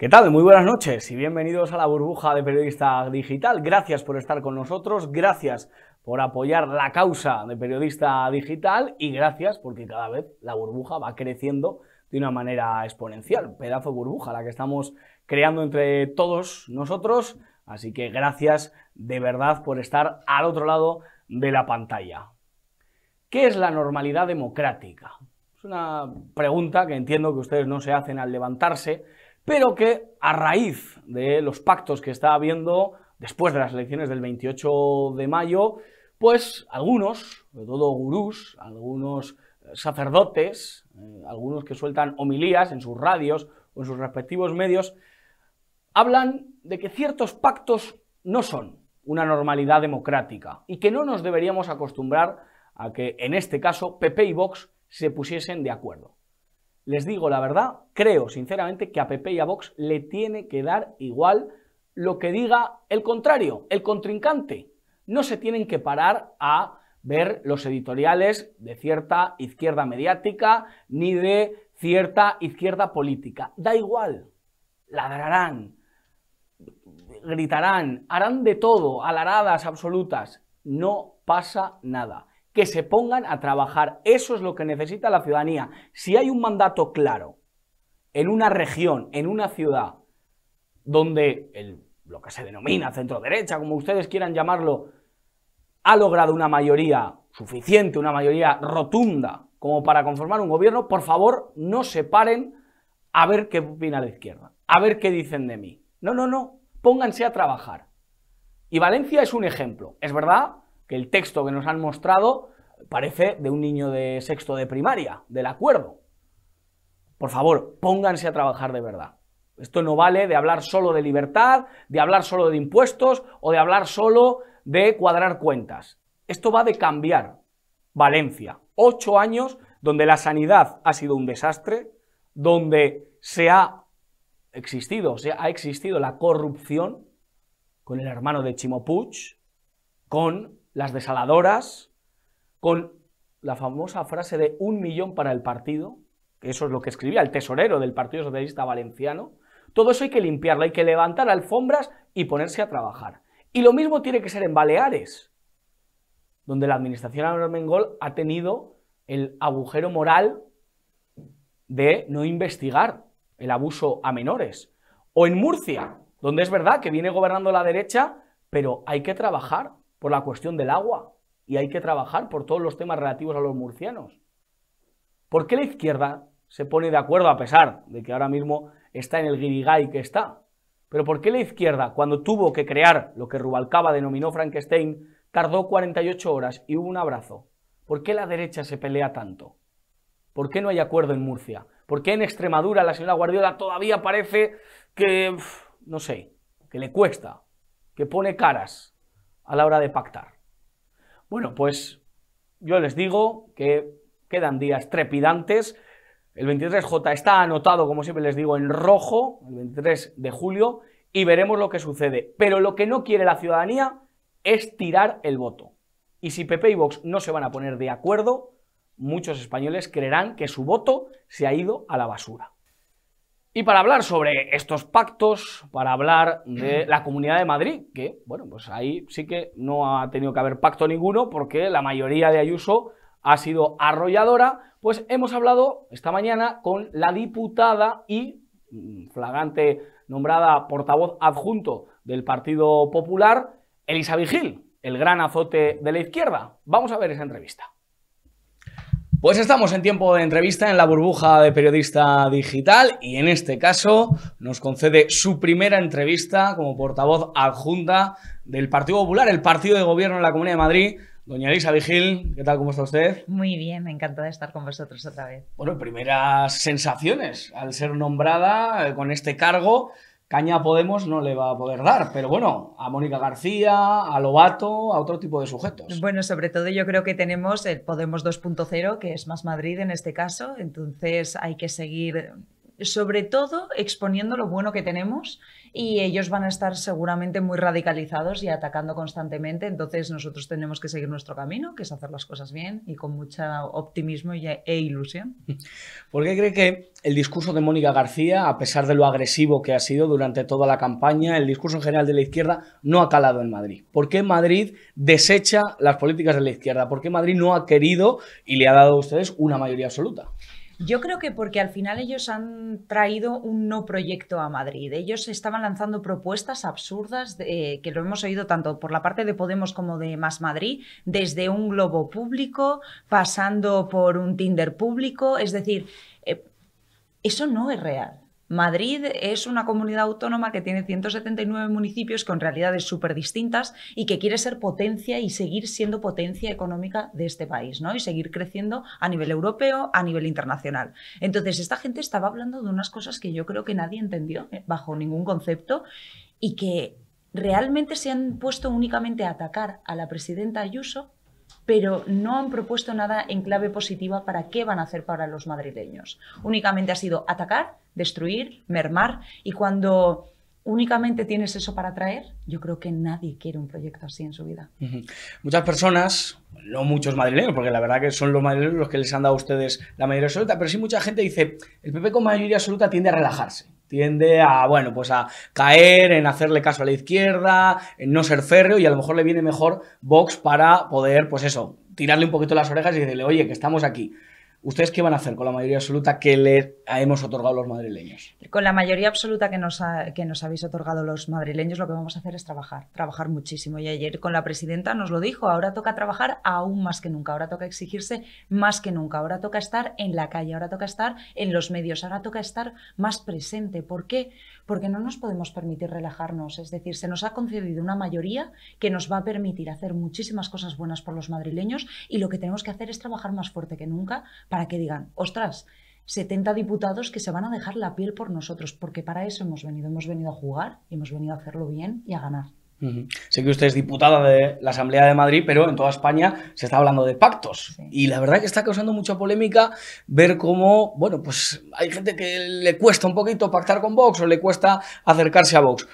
¿Qué tal? Muy buenas noches y bienvenidos a la burbuja de Periodista Digital. Gracias por estar con nosotros, gracias por apoyar la causa de Periodista Digital y gracias porque cada vez la burbuja va creciendo de una manera exponencial. Pedazo de burbuja la que estamos creando entre todos nosotros, así que gracias de verdad por estar al otro lado de la pantalla. ¿Qué es la normalidad democrática? Es una pregunta que entiendo que ustedes no se hacen al levantarse, pero que a raíz de los pactos que está habiendo después de las elecciones del 28 de mayo, pues algunos, sobre todo gurús, algunos sacerdotes, algunos que sueltan homilías en sus radios o en sus respectivos medios, hablan de que ciertos pactos no son una normalidad democrática y que no nos deberíamos acostumbrar a que, en este caso, PP y Vox se pusiesen de acuerdo. Les digo la verdad, creo sinceramente que a PP y a Vox le tiene que dar igual lo que diga el contrario, el contrincante. No se tienen que parar a ver los editoriales de cierta izquierda mediática ni de cierta izquierda política. Da igual, ladrarán, gritarán, harán de todo, alaradas absolutas. No pasa nada. Que se pongan a trabajar. Eso es lo que necesita la ciudadanía. Si hay un mandato claro en una región, en una ciudad, donde lo que se denomina centro-derecha, como ustedes quieran llamarlo, ha logrado una mayoría suficiente, una mayoría rotunda, como para conformar un gobierno, por favor, no se paren a ver qué opina la izquierda, a ver qué dicen de mí. No, no, no, pónganse a trabajar. Y Valencia es un ejemplo. Es verdad que el texto que nos han mostrado parece de un niño de sexto de primaria, del acuerdo. Por favor, pónganse a trabajar de verdad. Esto no vale de hablar solo de libertad, de hablar solo de impuestos o de hablar solo de cuadrar cuentas. Esto va de cambiar Valencia. 8 años donde la sanidad ha sido un desastre, donde ha existido la corrupción con el hermano de Ximo Puig, con las desaladoras, con la famosa frase de 1 millón para el partido, que eso es lo que escribía el tesorero del Partido Socialista Valenciano. Todo eso hay que limpiarlo, hay que levantar alfombras y ponerse a trabajar. Y lo mismo tiene que ser en Baleares, donde la administración Armengol ha tenido el agujero moral de no investigar el abuso a menores. O en Murcia, donde es verdad que viene gobernando la derecha, pero hay que trabajar por la cuestión del agua y hay que trabajar por todos los temas relativos a los murcianos. ¿Por qué la izquierda se pone de acuerdo a pesar de que ahora mismo está en el guirigay que está? Pero ¿por qué la izquierda, cuando tuvo que crear lo que Rubalcaba denominó Frankenstein, tardó 48 horas y hubo un abrazo? ¿Por qué la derecha se pelea tanto? ¿Por qué no hay acuerdo en Murcia? ¿Por qué en Extremadura la señora Guardiola todavía parece que, no sé, que le cuesta, que pone caras a la hora de pactar? Bueno, pues yo les digo que quedan días trepidantes. El 23J está anotado, como siempre les digo, en rojo, el 23 de julio, y veremos lo que sucede. Pero lo que no quiere la ciudadanía es tirar el voto. Y si PP y Vox no se van a poner de acuerdo, muchos españoles creerán que su voto se ha ido a la basura. Y para hablar sobre estos pactos, para hablar de la Comunidad de Madrid, que, bueno, pues ahí sí que no ha tenido que haber pacto ninguno porque la mayoría de Ayuso ha sido arrolladora, pues hemos hablado esta mañana con la diputada y flagrante nombrada portavoz adjunto del Partido Popular, Elisa Vigil, el gran azote de la izquierda. Vamos a ver esa entrevista. Pues estamos en tiempo de entrevista en la burbuja de Periodista Digital y en este caso nos concede su primera entrevista como portavoz adjunta del Partido Popular, el partido de gobierno en la Comunidad de Madrid. Doña Elisa Vigil, ¿qué tal? ¿Cómo está usted? Muy bien, me encanta de estar con vosotros otra vez. Bueno, primeras sensaciones al ser nombrada con este cargo. Caña a Podemos no le va a poder dar, pero bueno, a Mónica García, a Lobato, a otro tipo de sujetos. Bueno, sobre todo yo creo que tenemos el Podemos 2.0, que es Más Madrid en este caso, entonces hay que seguir sobre todo exponiendo lo bueno que tenemos, y ellos van a estar seguramente muy radicalizados y atacando constantemente. Entonces nosotros tenemos que seguir nuestro camino, que es hacer las cosas bien y con mucho optimismo e ilusión. ¿Por qué cree que el discurso de Mónica García, a pesar de lo agresivo que ha sido durante toda la campaña, el discurso en general de la izquierda no ha calado en Madrid? ¿Por qué Madrid desecha las políticas de la izquierda? ¿Por qué Madrid no ha querido y le ha dado a ustedes una mayoría absoluta? Yo creo que porque al final ellos han traído un no proyecto a Madrid. Ellos estaban lanzando propuestas absurdas, que lo hemos oído tanto por la parte de Podemos como de Más Madrid, desde un globo público, pasando por un Tinder público. Es decir, eso no es real. Madrid es una comunidad autónoma que tiene 179 municipios con realidades súper distintas y que quiere ser potencia y seguir siendo potencia económica de este país, ¿no? Y seguir creciendo a nivel europeo, a nivel internacional. Entonces, esta gente estaba hablando de unas cosas que yo creo que nadie entendió bajo ningún concepto, y que realmente se han puesto únicamente a atacar a la presidenta Ayuso, pero no han propuesto nada en clave positiva para qué van a hacer para los madrileños. Únicamente ha sido atacar, destruir, mermar, y cuando únicamente tienes eso para traer, yo creo que nadie quiere un proyecto así en su vida. Muchas personas, no muchos madrileños, porque la verdad que son los madrileños los que les han dado a ustedes la mayoría absoluta, pero sí mucha gente dice, el PP con mayoría absoluta tiende a relajarse. Tiende a, bueno, pues a caer en hacerle caso a la izquierda, en no ser férreo, y a lo mejor le viene mejor Vox para poder, pues eso, tirarle un poquito las orejas y decirle, oye, que estamos aquí. ¿Ustedes qué van a hacer con la mayoría absoluta que le hemos otorgado los madrileños? Con la mayoría absoluta que nos habéis otorgado los madrileños, lo que vamos a hacer es trabajar muchísimo. Y ayer con la presidenta nos lo dijo, ahora toca trabajar aún más que nunca, ahora toca exigirse más que nunca, ahora toca estar en la calle, ahora toca estar en los medios, ahora toca estar más presente. ¿Por qué? Porque no nos podemos permitir relajarnos, es decir, se nos ha concedido una mayoría que nos va a permitir hacer muchísimas cosas buenas por los madrileños, y lo que tenemos que hacer es trabajar más fuerte que nunca para que digan, ostras, 70 diputados que se van a dejar la piel por nosotros, porque para eso hemos venido a jugar, y hemos venido a hacerlo bien y a ganar. Sé que usted es diputada de la Asamblea de Madrid, pero en toda España se está hablando de pactos. Sí. Y la verdad que está causando mucha polémica ver cómo, bueno, pues hay gente que le cuesta un poquito pactar con Vox o le cuesta acercarse a Vox.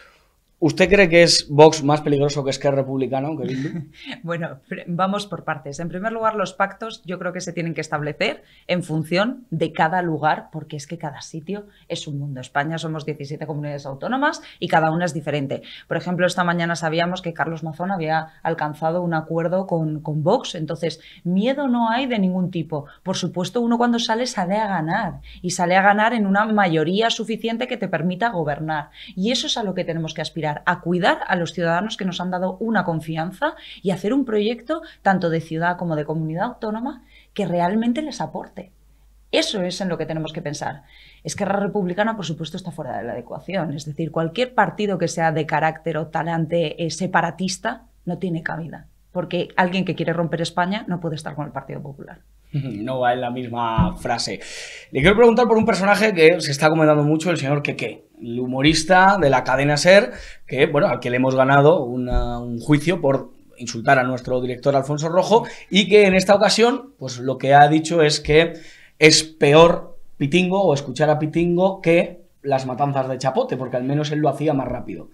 ¿Usted cree que es Vox más peligroso que Esquerra Republicana o que Bildu? Bueno, vamos por partes. En primer lugar, los pactos yo creo que se tienen que establecer en función de cada lugar, porque es que cada sitio es un mundo. España somos 17 comunidades autónomas y cada una es diferente. Por ejemplo, esta mañana sabíamos que Carlos Mazón había alcanzado un acuerdo con Vox. Entonces, miedo no hay de ningún tipo. Por supuesto, uno cuando sale a ganar, y sale a ganar en una mayoría suficiente que te permita gobernar. Y eso es a lo que tenemos que aspirar, a cuidar a los ciudadanos que nos han dado una confianza y hacer un proyecto tanto de ciudad como de comunidad autónoma que realmente les aporte. Eso es en lo que tenemos que pensar. Esquerra Republicana, por supuesto, está fuera de la ecuación. Es decir, cualquier partido que sea de carácter o talante separatista no tiene cabida, porque alguien que quiere romper España no puede estar con el Partido Popular. No va en la misma frase. Le quiero preguntar por un personaje que se está comentando mucho, el señor Keke, el humorista de la cadena SER, que, bueno, al que le hemos ganado un juicio por insultar a nuestro director Alfonso Rojo, y que en esta ocasión, pues lo que ha dicho es que es peor Pitingo o escuchar a Pitingo que las matanzas de Chapote, porque al menos él lo hacía más rápido.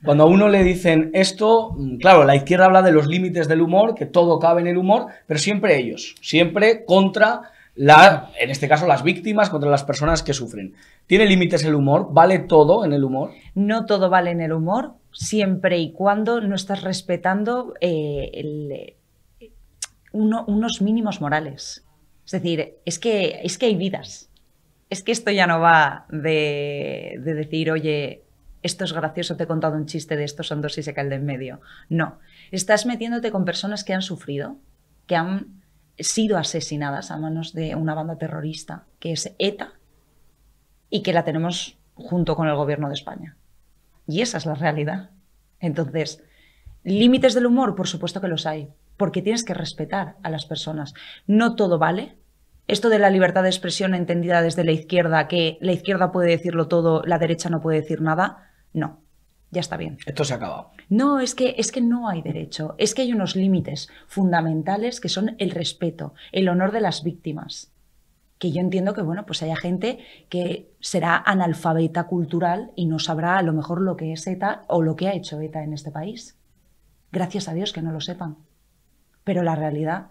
Cuando a uno le dicen esto, claro, la izquierda habla de los límites del humor, que todo cabe en el humor, pero siempre ellos, siempre contra, en este caso, las víctimas, contra las personas que sufren. ¿Tiene límites el humor? ¿Vale todo en el humor? No todo vale en el humor, siempre y cuando no estás respetando unos mínimos morales. Es decir, es que hay vidas. Es que esto ya no va de decir, oye, esto es gracioso, te he contado un chiste de estos son dos y se cae el de en medio. No, estás metiéndote con personas que han sufrido, que han sido asesinadas a manos de una banda terrorista, que es ETA, y que la tenemos junto con el gobierno de España. Y esa es la realidad. Entonces, límites del humor, por supuesto que los hay, porque tienes que respetar a las personas. No todo vale. Esto de la libertad de expresión entendida desde la izquierda, que la izquierda puede decirlo todo, la derecha no puede decir nada, no, ya está bien. Esto se ha acabado. No, es que no hay derecho, es que hay unos límites fundamentales que son el respeto, el honor de las víctimas. que yo entiendo que, bueno, pues haya gente que será analfabeta cultural y no sabrá a lo mejor lo que es ETA o lo que ha hecho ETA en este país. Gracias a Dios que no lo sepan. Pero la realidad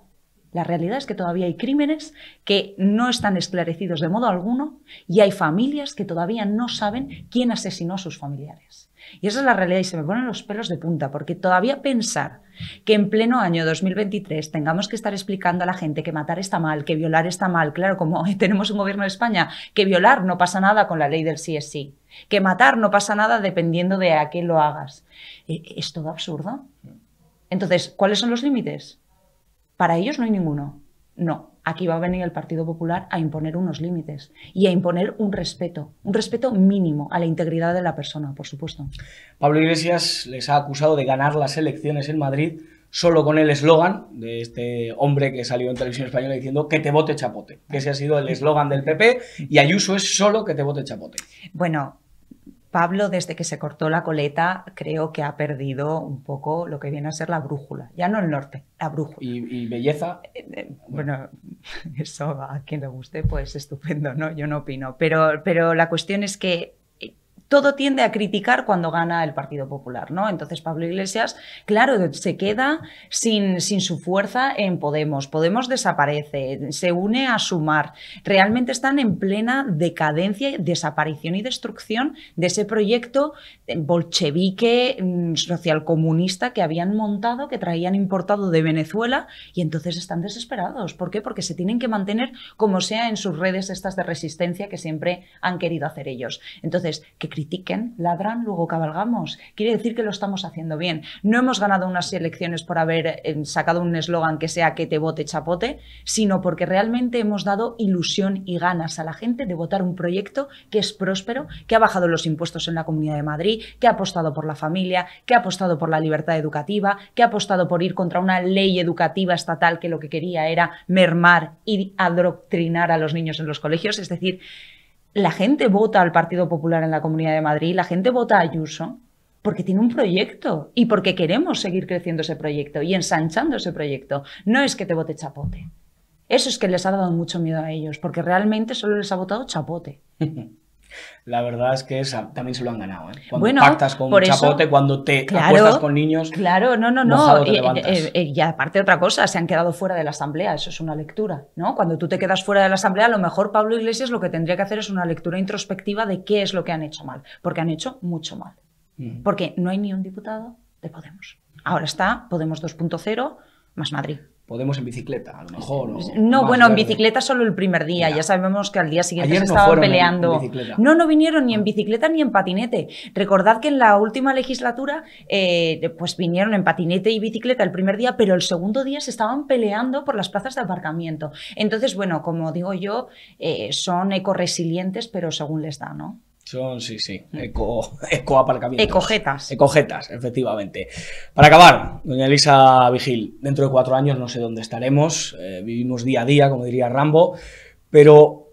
es que todavía hay crímenes que no están esclarecidos de modo alguno y hay familias que todavía no saben quién asesinó a sus familiares. Y esa es la realidad y se me ponen los pelos de punta, porque todavía pensar que en pleno año 2023 tengamos que estar explicando a la gente que matar está mal, que violar está mal, claro, como tenemos un gobierno de España, que violar no pasa nada con la ley del sí es sí, que matar no pasa nada dependiendo de a quién lo hagas. Es todo absurdo. Entonces, ¿cuáles son los límites? Para ellos no hay ninguno. No, aquí va a venir el Partido Popular a imponer unos límites y a imponer un respeto mínimo a la integridad de la persona, por supuesto. Pablo Iglesias les ha acusado de ganar las elecciones en Madrid solo con el eslogan de este hombre que salió en televisión española diciendo que te vote chapote, que ese ha sido el eslogan del PP y Ayuso es solo que te vote chapote. Bueno, Pablo, desde que se cortó la coleta, creo que ha perdido un poco lo que viene a ser la brújula. Ya no el norte, la brújula. ¿Y belleza? Bueno, eso a quien le guste, pues estupendo, ¿no? Yo no opino. Pero la cuestión es que todo tiende a criticar cuando gana el Partido Popular, ¿no? Entonces Pablo Iglesias, claro, se queda sin su fuerza en Podemos. Podemos desaparece, se une a Sumar. Realmente están en plena decadencia, desaparición y destrucción de ese proyecto bolchevique, socialcomunista que habían montado, que traían importado de Venezuela y entonces están desesperados. ¿Por qué? Porque se tienen que mantener como sea en sus redes estas de resistencia que siempre han querido hacer ellos. Entonces, que critiquen, ladran, luego cabalgamos. Quiere decir que lo estamos haciendo bien. No hemos ganado unas elecciones por haber sacado un eslogan que sea que te vote chapote, sino porque realmente hemos dado ilusión y ganas a la gente de votar un proyecto que es próspero, que ha bajado los impuestos en la Comunidad de Madrid, que ha apostado por la familia, que ha apostado por la libertad educativa, que ha apostado por ir contra una ley educativa estatal que lo que quería era mermar y adoctrinar a los niños en los colegios. Es decir, la gente vota al Partido Popular en la Comunidad de Madrid, la gente vota a Ayuso porque tiene un proyecto y porque queremos seguir creciendo ese proyecto y ensanchando ese proyecto. No es que te vote chapote. Eso es que les ha dado mucho miedo a ellos, porque realmente solo les ha votado chapote. La verdad es que también se lo han ganado, ¿eh? Cuando bueno, pactas con un chapote, cuando te acuestas con niños. Claro, no. Y aparte otra cosa, se han quedado fuera de la Asamblea, eso es una lectura, ¿no? Cuando tú te quedas fuera de la Asamblea, a lo mejor Pablo Iglesias lo que tendría que hacer es una lectura introspectiva de qué es lo que han hecho mal, porque han hecho mucho mal. Porque no hay ni un diputado de Podemos. Ahora está Podemos 2.0 más Madrid. Podemos en bicicleta, a lo mejor. No, bueno, en bicicleta solo el primer día. Ya sabemos que al día siguiente ayer se estaban peleando. No vinieron ni en bicicleta ni en patinete. Recordad que en la última legislatura pues vinieron en patinete y bicicleta el primer día, pero el segundo día se estaban peleando por las plazas de aparcamiento. Entonces, bueno, como digo yo, son ecoresilientes, pero según les da, ¿no? Son, sí, ecoaparcamientos. Ecojetas. Ecojetas, efectivamente. Para acabar, doña Elisa Vigil, dentro de 4 años no sé dónde estaremos, vivimos día a día, como diría Rambo, pero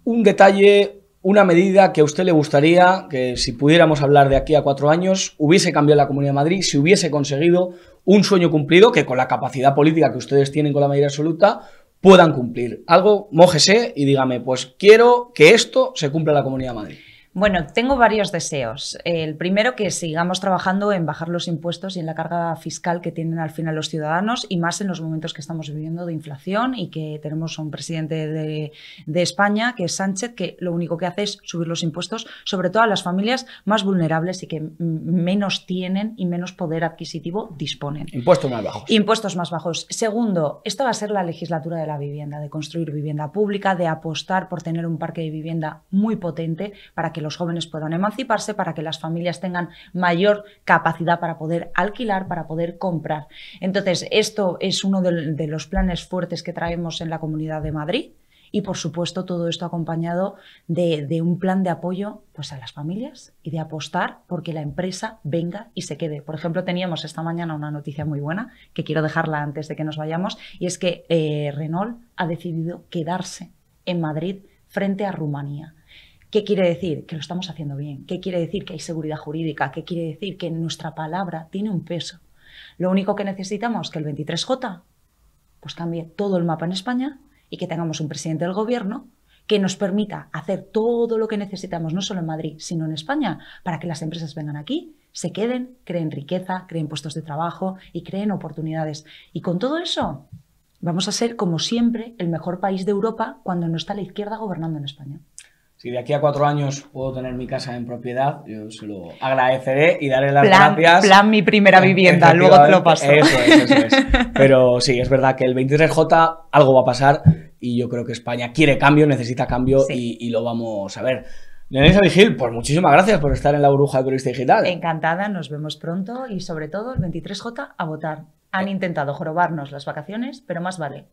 un detalle, una medida que a usted le gustaría que si pudiéramos hablar de aquí a 4 años, hubiese cambiado la Comunidad de Madrid, si hubiese conseguido un sueño cumplido que con la capacidad política que ustedes tienen con la mayoría absoluta, puedan cumplir. Algo, mójese y dígame, pues quiero que esto se cumpla en la Comunidad de Madrid. Bueno, tengo varios deseos. El primero, que sigamos trabajando en bajar los impuestos y en la carga fiscal que tienen al final los ciudadanos, y más en los momentos que estamos viviendo de inflación y que tenemos un presidente de España, que es Sánchez, que lo único que hace es subir los impuestos, sobre todo a las familias más vulnerables y que menos tienen y menos poder adquisitivo disponen. Impuestos más bajos. Impuestos más bajos. Segundo, esta va a ser la legislatura de la vivienda, de construir vivienda pública, de apostar por tener un parque de vivienda muy potente para que los jóvenes puedan emanciparse, para que las familias tengan mayor capacidad para poder alquilar, para poder comprar. Entonces, esto es uno de los planes fuertes que traemos en la Comunidad de Madrid y, por supuesto, todo esto acompañado de un plan de apoyo pues, a las familias y de apostar porque la empresa venga y se quede. Por ejemplo, teníamos esta mañana una noticia muy buena que quiero dejarla antes de que nos vayamos, y es que Renault ha decidido quedarse en Madrid frente a Rumanía. ¿Qué quiere decir? Que lo estamos haciendo bien. ¿Qué quiere decir? Que hay seguridad jurídica. ¿Qué quiere decir? Que nuestra palabra tiene un peso. Lo único que necesitamos es que el 23J pues cambie todo el mapa en España y que tengamos un presidente del gobierno que nos permita hacer todo lo que necesitamos, no solo en Madrid, sino en España, para que las empresas vengan aquí, se queden, creen riqueza, creen puestos de trabajo y creen oportunidades. Y con todo eso vamos a ser, como siempre, el mejor país de Europa cuando no está la izquierda gobernando en España. Si de aquí a 4 años puedo tener mi casa en propiedad, yo se lo agradeceré y daré las gracias. Plan mi primera vivienda, luego te lo paso. Eso es. Pero sí, es verdad que el 23J algo va a pasar y yo creo que España quiere cambio, necesita cambio y lo vamos a ver. Denisa Vigil, pues muchísimas gracias por estar en la burbuja de Periodista Digital. Encantada, nos vemos pronto y sobre todo el 23J a votar. Han intentado jorobarnos las vacaciones, pero más vale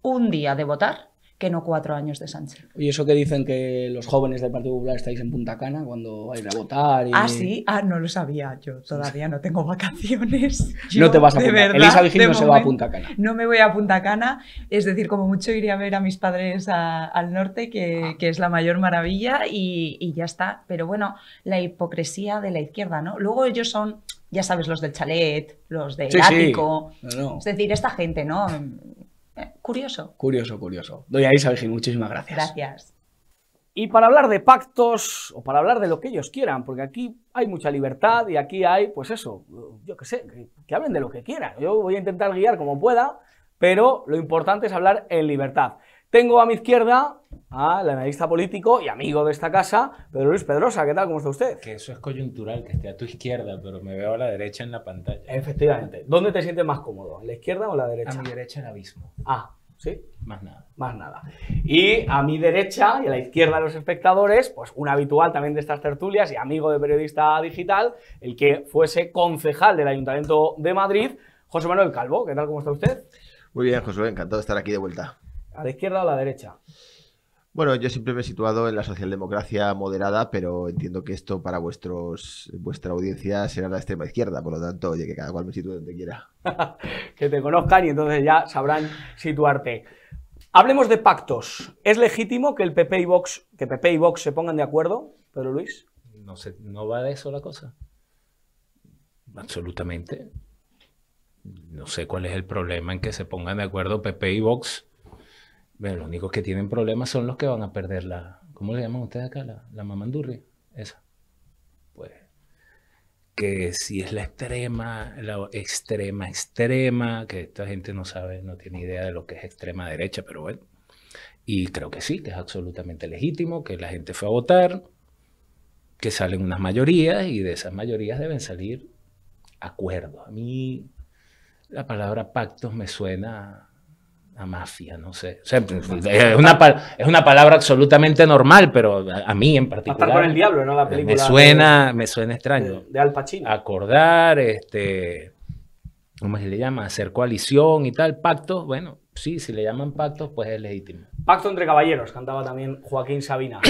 un día de votar que no 4 años de Sánchez. Y eso que dicen que los jóvenes del Partido Popular estáis en Punta Cana cuando vais a votar. Y... Ah, sí, no lo sabía. Yo todavía no tengo vacaciones. No te vas a Punta Cana. Elisa Vigil no se va a Punta Cana. No me voy a Punta Cana. Es decir, como mucho iré a ver a mis padres al norte, que es la mayor maravilla, y ya está. Pero bueno, la hipocresía de la izquierda, ¿no? Luego ellos son, ya sabes, los del chalet, los del ático. No. Es decir, esta gente, ¿no? Curioso. Curioso. Doña Elisa Vigil, muchísimas gracias. Gracias. Y para hablar de pactos, o para hablar de lo que ellos quieran, porque aquí hay mucha libertad y aquí hay, pues eso, yo qué sé, que hablen de lo que quieran. Yo voy a intentar guiar como pueda, pero lo importante es hablar en libertad. Tengo a mi izquierda al analista político y amigo de esta casa, Pedro Luis Pedrosa. ¿Qué tal? ¿Cómo está usted? Que eso es coyuntural, que esté a tu izquierda, pero me veo a la derecha en la pantalla. Efectivamente. ¿Dónde te sientes más cómodo? ¿En la izquierda o en la derecha? A mi derecha el abismo. Ah, ¿sí? Más nada. Más nada. Y a mi derecha y a la izquierda de los espectadores, pues un habitual también de estas tertulias y amigo de Periodista Digital, el que fuese concejal del Ayuntamiento de Madrid, José Manuel Calvo. ¿Qué tal? ¿Cómo está usted? Muy bien, Josué, encantado de estar aquí de vuelta. ¿A la izquierda o a la derecha? Bueno, yo siempre me he situado en la socialdemocracia moderada, pero entiendo que esto para vuestra audiencia será la extrema izquierda, por lo tanto, oye, que cada cual me sitúe donde quiera. Que te conozcan y entonces ya sabrán situarte. Hablemos de pactos. ¿Es legítimo que el PP y Vox se pongan de acuerdo, Pedro Luis? No sé, ¿no va de eso la cosa? Absolutamente. No sé cuál es el problema en que se pongan de acuerdo PP y Vox. Bueno, los únicos que tienen problemas son los que van a perder ¿cómo le llaman ustedes acá? La mamandurria, esa. Pues, que si es la extrema, que esta gente no sabe, no tiene idea de lo que es extrema derecha, pero bueno. Y creo que sí, que es absolutamente legítimo, que la gente fue a votar, que salen unas mayorías y de esas mayorías deben salir acuerdos. A mí la palabra pactos me suena a mafia, no sé. O sea, es una palabra absolutamente normal, pero a mí en particular. Pactar con el diablo, ¿no? La película me suena extraño. De Al Pacino. Acordar, ¿cómo se le llama? Hacer coalición y tal. Pactos, bueno, sí, si le llaman pactos, pues es legítimo. Pacto entre caballeros, cantaba también Joaquín Sabina.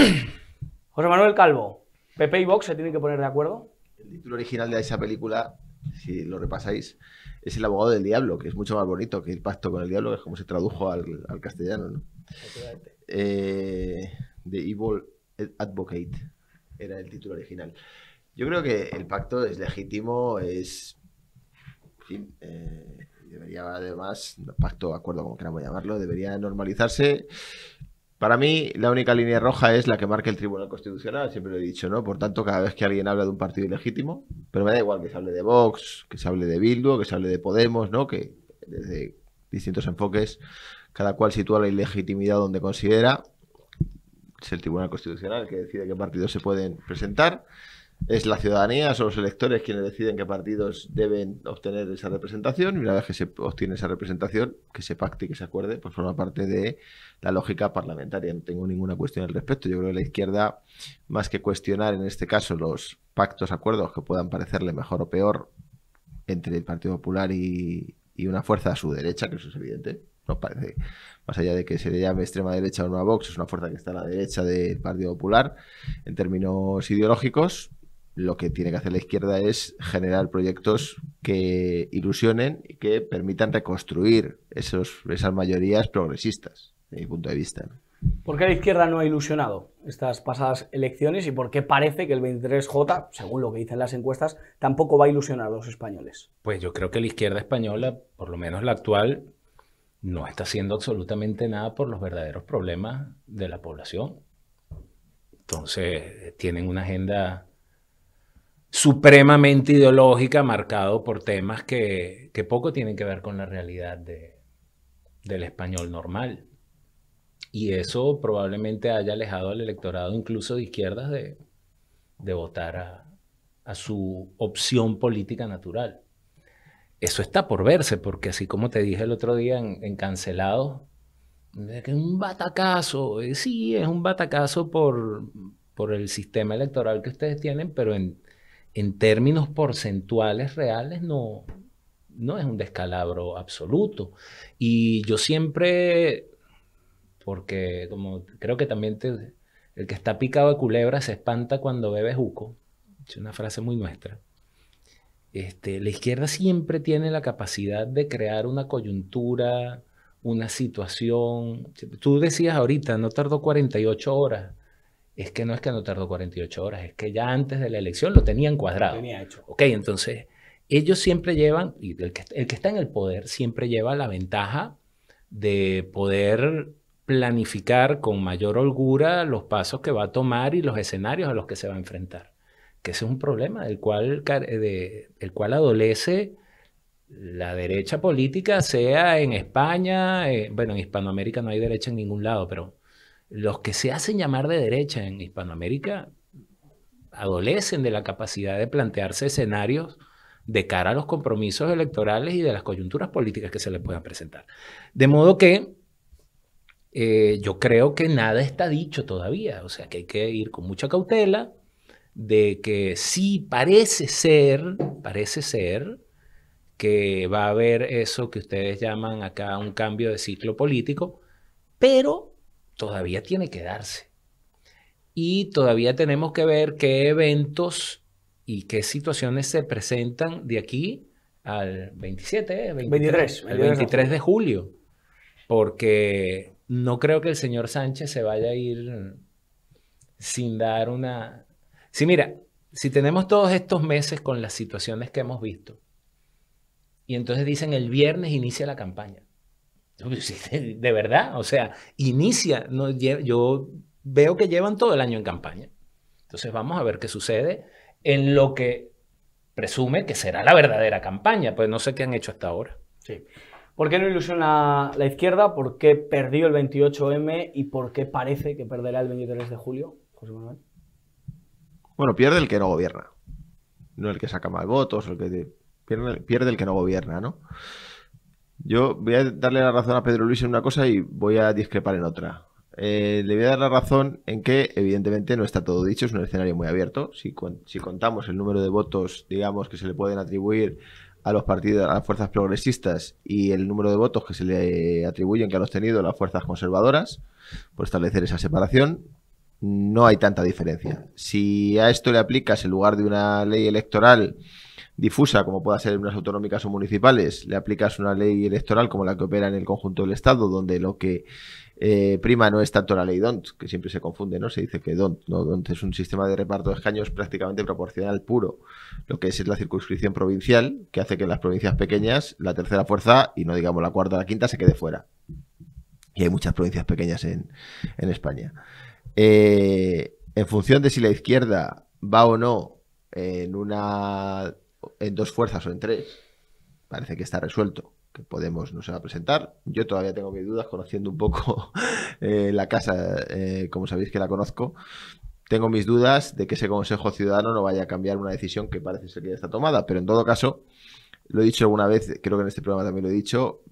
José Manuel Calvo, ¿PP y Vox se tienen que poner de acuerdo? El título original de esa película, si lo repasáis, es El abogado del diablo, que es mucho más bonito que El pacto con el diablo, que es como se tradujo al castellano, ¿no? The Evil Advocate era el título original. Yo creo que el pacto es legítimo, en fin, debería además, pacto, acuerdo, como queramos llamarlo, debería normalizarse. Para mí, la única línea roja es la que marca el Tribunal Constitucional, siempre lo he dicho, ¿no? Por tanto, cada vez que alguien habla de un partido ilegítimo, pero me da igual que se hable de Vox, que se hable de Bildu, que se hable de Podemos, ¿no? Que desde distintos enfoques, cada cual sitúa la ilegitimidad donde considera. Es el Tribunal Constitucional el que decide qué partidos se pueden presentar. Es la ciudadanía, son los electores quienes deciden qué partidos deben obtener esa representación, y una vez que se obtiene esa representación, que se pacte y que se acuerde, pues forma parte de la lógica parlamentaria. No tengo ninguna cuestión al respecto. Yo creo que la izquierda, más que cuestionar en este caso los pactos, acuerdos que puedan parecerle mejor o peor entre el Partido Popular y una fuerza a su derecha, que eso es evidente, no parece, más allá de que se le llame extrema derecha o no a Vox, es una fuerza que está a la derecha del Partido Popular en términos ideológicos. Lo que tiene que hacer la izquierda es generar proyectos que ilusionen y que permitan reconstruir esas mayorías progresistas, desde mi punto de vista. ¿Por qué la izquierda no ha ilusionado estas pasadas elecciones y por qué parece que el 23J, según lo que dicen las encuestas, tampoco va a ilusionar a los españoles? Pues yo creo que la izquierda española, por lo menos la actual, no está haciendo absolutamente nada por los verdaderos problemas de la población. Entonces, tienen una agenda supremamente ideológica marcado por temas que poco tienen que ver con la realidad del español normal. Y eso probablemente haya alejado al electorado incluso de izquierdas de votar a su opción política natural. Eso está por verse, porque así como te dije el otro día en Cancelados, que es un batacazo, sí, es un batacazo por el sistema electoral que ustedes tienen, pero en términos porcentuales reales no es un descalabro absoluto. Y yo siempre, porque como creo que también el que está picado de culebra se espanta cuando bebe juco, es una frase muy nuestra. La izquierda siempre tiene la capacidad de crear una coyuntura, una situación. Tú decías ahorita, no tardó 48 horas. Es que no tardó 48 horas, es que ya antes de la elección lo tenían cuadrado. Lo tenía hecho. Ok, entonces ellos siempre llevan, y el que está en el poder siempre lleva la ventaja de poder planificar con mayor holgura los pasos que va a tomar y los escenarios a los que se va a enfrentar. Que ese es un problema del cual adolece la derecha política, sea en España, bueno, en Hispanoamérica no hay derecha en ningún lado, pero los que se hacen llamar de derecha en Hispanoamérica adolecen de la capacidad de plantearse escenarios de cara a los compromisos electorales y de las coyunturas políticas que se les puedan presentar. De modo que yo creo que nada está dicho todavía, o sea que hay que ir con mucha cautela, de que sí parece ser que va a haber eso que ustedes llaman acá un cambio de ciclo político, pero todavía tiene que darse. Y todavía tenemos que ver qué eventos y qué situaciones se presentan de aquí al 23 de julio. Porque no creo que el señor Sánchez se vaya a ir sin dar una... Sí, mira, si tenemos todos estos meses con las situaciones que hemos visto, y entonces dicen el viernes inicia la campaña. De verdad, o sea, inicia, no, yo veo que llevan todo el año en campaña. Entonces vamos a ver qué sucede en lo que presume que será la verdadera campaña, pues no sé qué han hecho hasta ahora. Sí. ¿Por qué no ilusiona la izquierda? ¿Por qué perdió el 28M? ¿Y por qué parece que perderá el 23 de julio, José Manuel? Bueno, pierde el que no gobierna. No el que saca más votos, pierde el que no gobierna, ¿no? Yo voy a darle la razón a Pedro Luis en una cosa y voy a discrepar en otra. Le voy a dar la razón en que, evidentemente, no está todo dicho, es un escenario muy abierto. Si contamos el número de votos, digamos, que se le pueden atribuir a los partidos, a las fuerzas progresistas y el número de votos que se le atribuyen que han obtenido las fuerzas conservadoras, por establecer esa separación, no hay tanta diferencia. Si a esto le aplicas, en lugar de una ley electoral difusa, como pueda ser en unas autonómicas o municipales, le aplicas una ley electoral como la que opera en el conjunto del Estado, donde lo que prima no es tanto la ley DONT, que siempre se confunde, ¿no? Se dice que DONT, no, DONT es un sistema de reparto de escaños prácticamente proporcional puro, lo que es la circunscripción provincial, que hace que en las provincias pequeñas la tercera fuerza, y no digamos la cuarta o la quinta, se quede fuera. Y hay muchas provincias pequeñas en España. En función de si la izquierda va o no en dos fuerzas o en tres, parece que está resuelto que Podemos no se va a presentar. Yo todavía tengo mis dudas, conociendo un poco la casa, como sabéis que la conozco. Tengo mis dudas de que ese Consejo Ciudadano no vaya a cambiar una decisión que parece ser que ya está tomada, pero en todo caso, lo he dicho alguna vez, creo que en este programa también lo he dicho,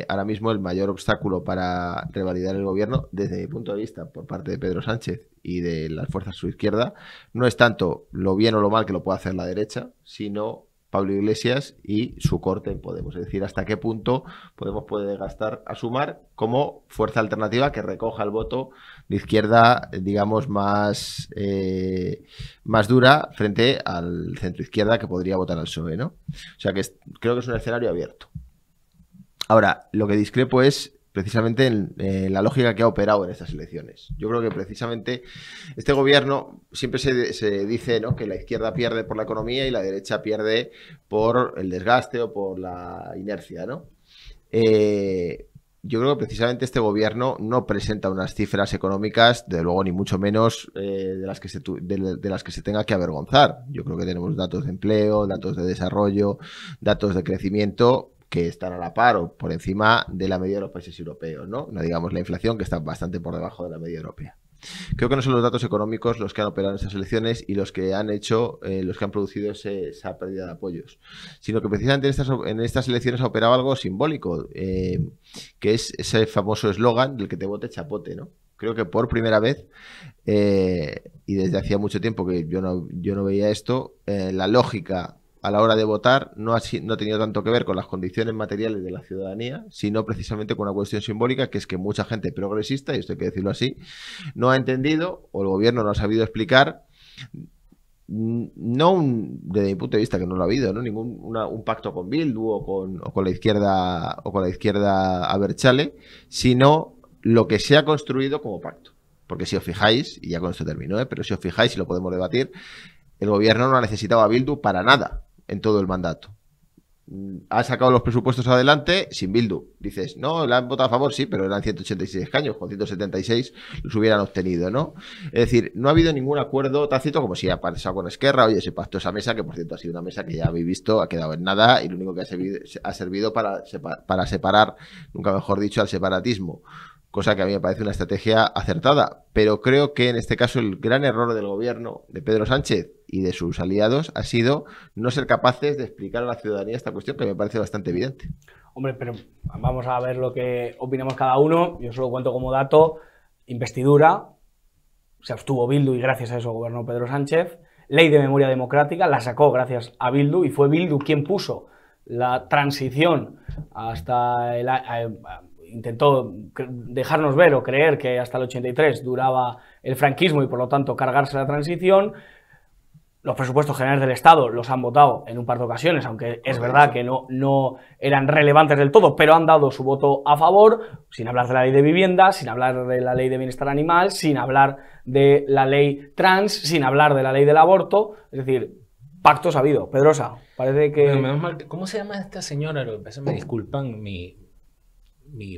ahora mismo el mayor obstáculo para revalidar el gobierno, desde mi punto de vista, por parte de Pedro Sánchez y de las fuerzas a su izquierda, no es tanto lo bien o lo mal que lo pueda hacer la derecha, sino Pablo Iglesias y su corte en Podemos. Es decir, hasta qué punto Podemos puede gastar a Sumar como fuerza alternativa que recoja el voto de izquierda, digamos, más dura frente al centro izquierda que podría votar al PSOE, ¿no? O sea que creo que es un escenario abierto. Ahora, lo que discrepo es precisamente en la lógica que ha operado en estas elecciones. Yo creo que precisamente este gobierno siempre se dice, ¿no?, que la izquierda pierde por la economía y la derecha pierde por el desgaste o por la inercia, ¿no? yo creo que precisamente este gobierno no presenta unas cifras económicas, de luego ni mucho menos de las que se tenga que avergonzar. Yo creo que tenemos datos de empleo, datos de desarrollo, datos de crecimiento que están a la par o por encima de la media de los países europeos, ¿no? No digamos la inflación, que está bastante por debajo de la media europea. Creo que no son los datos económicos los que han operado en estas elecciones y los que han hecho, los que han producido esa pérdida de apoyos, sino que precisamente en estas elecciones ha operado algo simbólico, que es ese famoso eslogan del que te vote chapote, ¿no? Creo que por primera vez, y desde hacía mucho tiempo que yo no veía esto, la lógica a la hora de votar no ha tenido tanto que ver con las condiciones materiales de la ciudadanía, sino precisamente con una cuestión simbólica, que es que mucha gente progresista, y esto hay que decirlo así, no ha entendido, o el gobierno no ha sabido explicar, desde mi punto de vista, que no lo ha habido, ¿no? Un pacto con Bildu o con la izquierda Abertzale, sino lo que se ha construido como pacto. Porque si os fijáis, y ya con esto termino, pero si os fijáis y lo podemos debatir, el gobierno no ha necesitado a Bildu para nada en todo el mandato. Ha sacado los presupuestos adelante sin Bildu. Dices, no, le han votado a favor, sí, pero eran 186 escaños, con 176 los hubieran obtenido, ¿no? Es decir, no ha habido ningún acuerdo tácito, como si ha pasado con Esquerra. Oye, se pactó esa mesa, que por cierto ha sido una mesa que ya habéis visto, ha quedado en nada, y lo único que ha servido para separar, nunca mejor dicho, al separatismo. Cosa que a mí me parece una estrategia acertada, pero creo que en este caso el gran error del gobierno de Pedro Sánchez y de sus aliados ha sido no ser capaces de explicar a la ciudadanía esta cuestión, que me parece bastante evidente. Hombre, pero vamos a ver lo que opinamos cada uno. Yo solo cuento como dato: investidura, se abstuvo Bildu y gracias a eso gobernó Pedro Sánchez. Ley de memoria democrática, la sacó gracias a Bildu, y fue Bildu quien puso la transición hasta intentó dejarnos ver o creer que hasta el 83 duraba el franquismo y por lo tanto cargarse la transición. Los presupuestos generales del Estado los han votado en un par de ocasiones, aunque es verdad que no eran relevantes del todo, pero han dado su voto a favor, sin hablar de la ley de vivienda, sin hablar de la ley de bienestar animal, sin hablar de la ley trans, sin hablar de la ley del aborto. Es decir, pactos ha habido. Pedrosa, parece que... Bueno, menos mal, ¿cómo se llama esta señora? Lo que pasa, me disculpan mi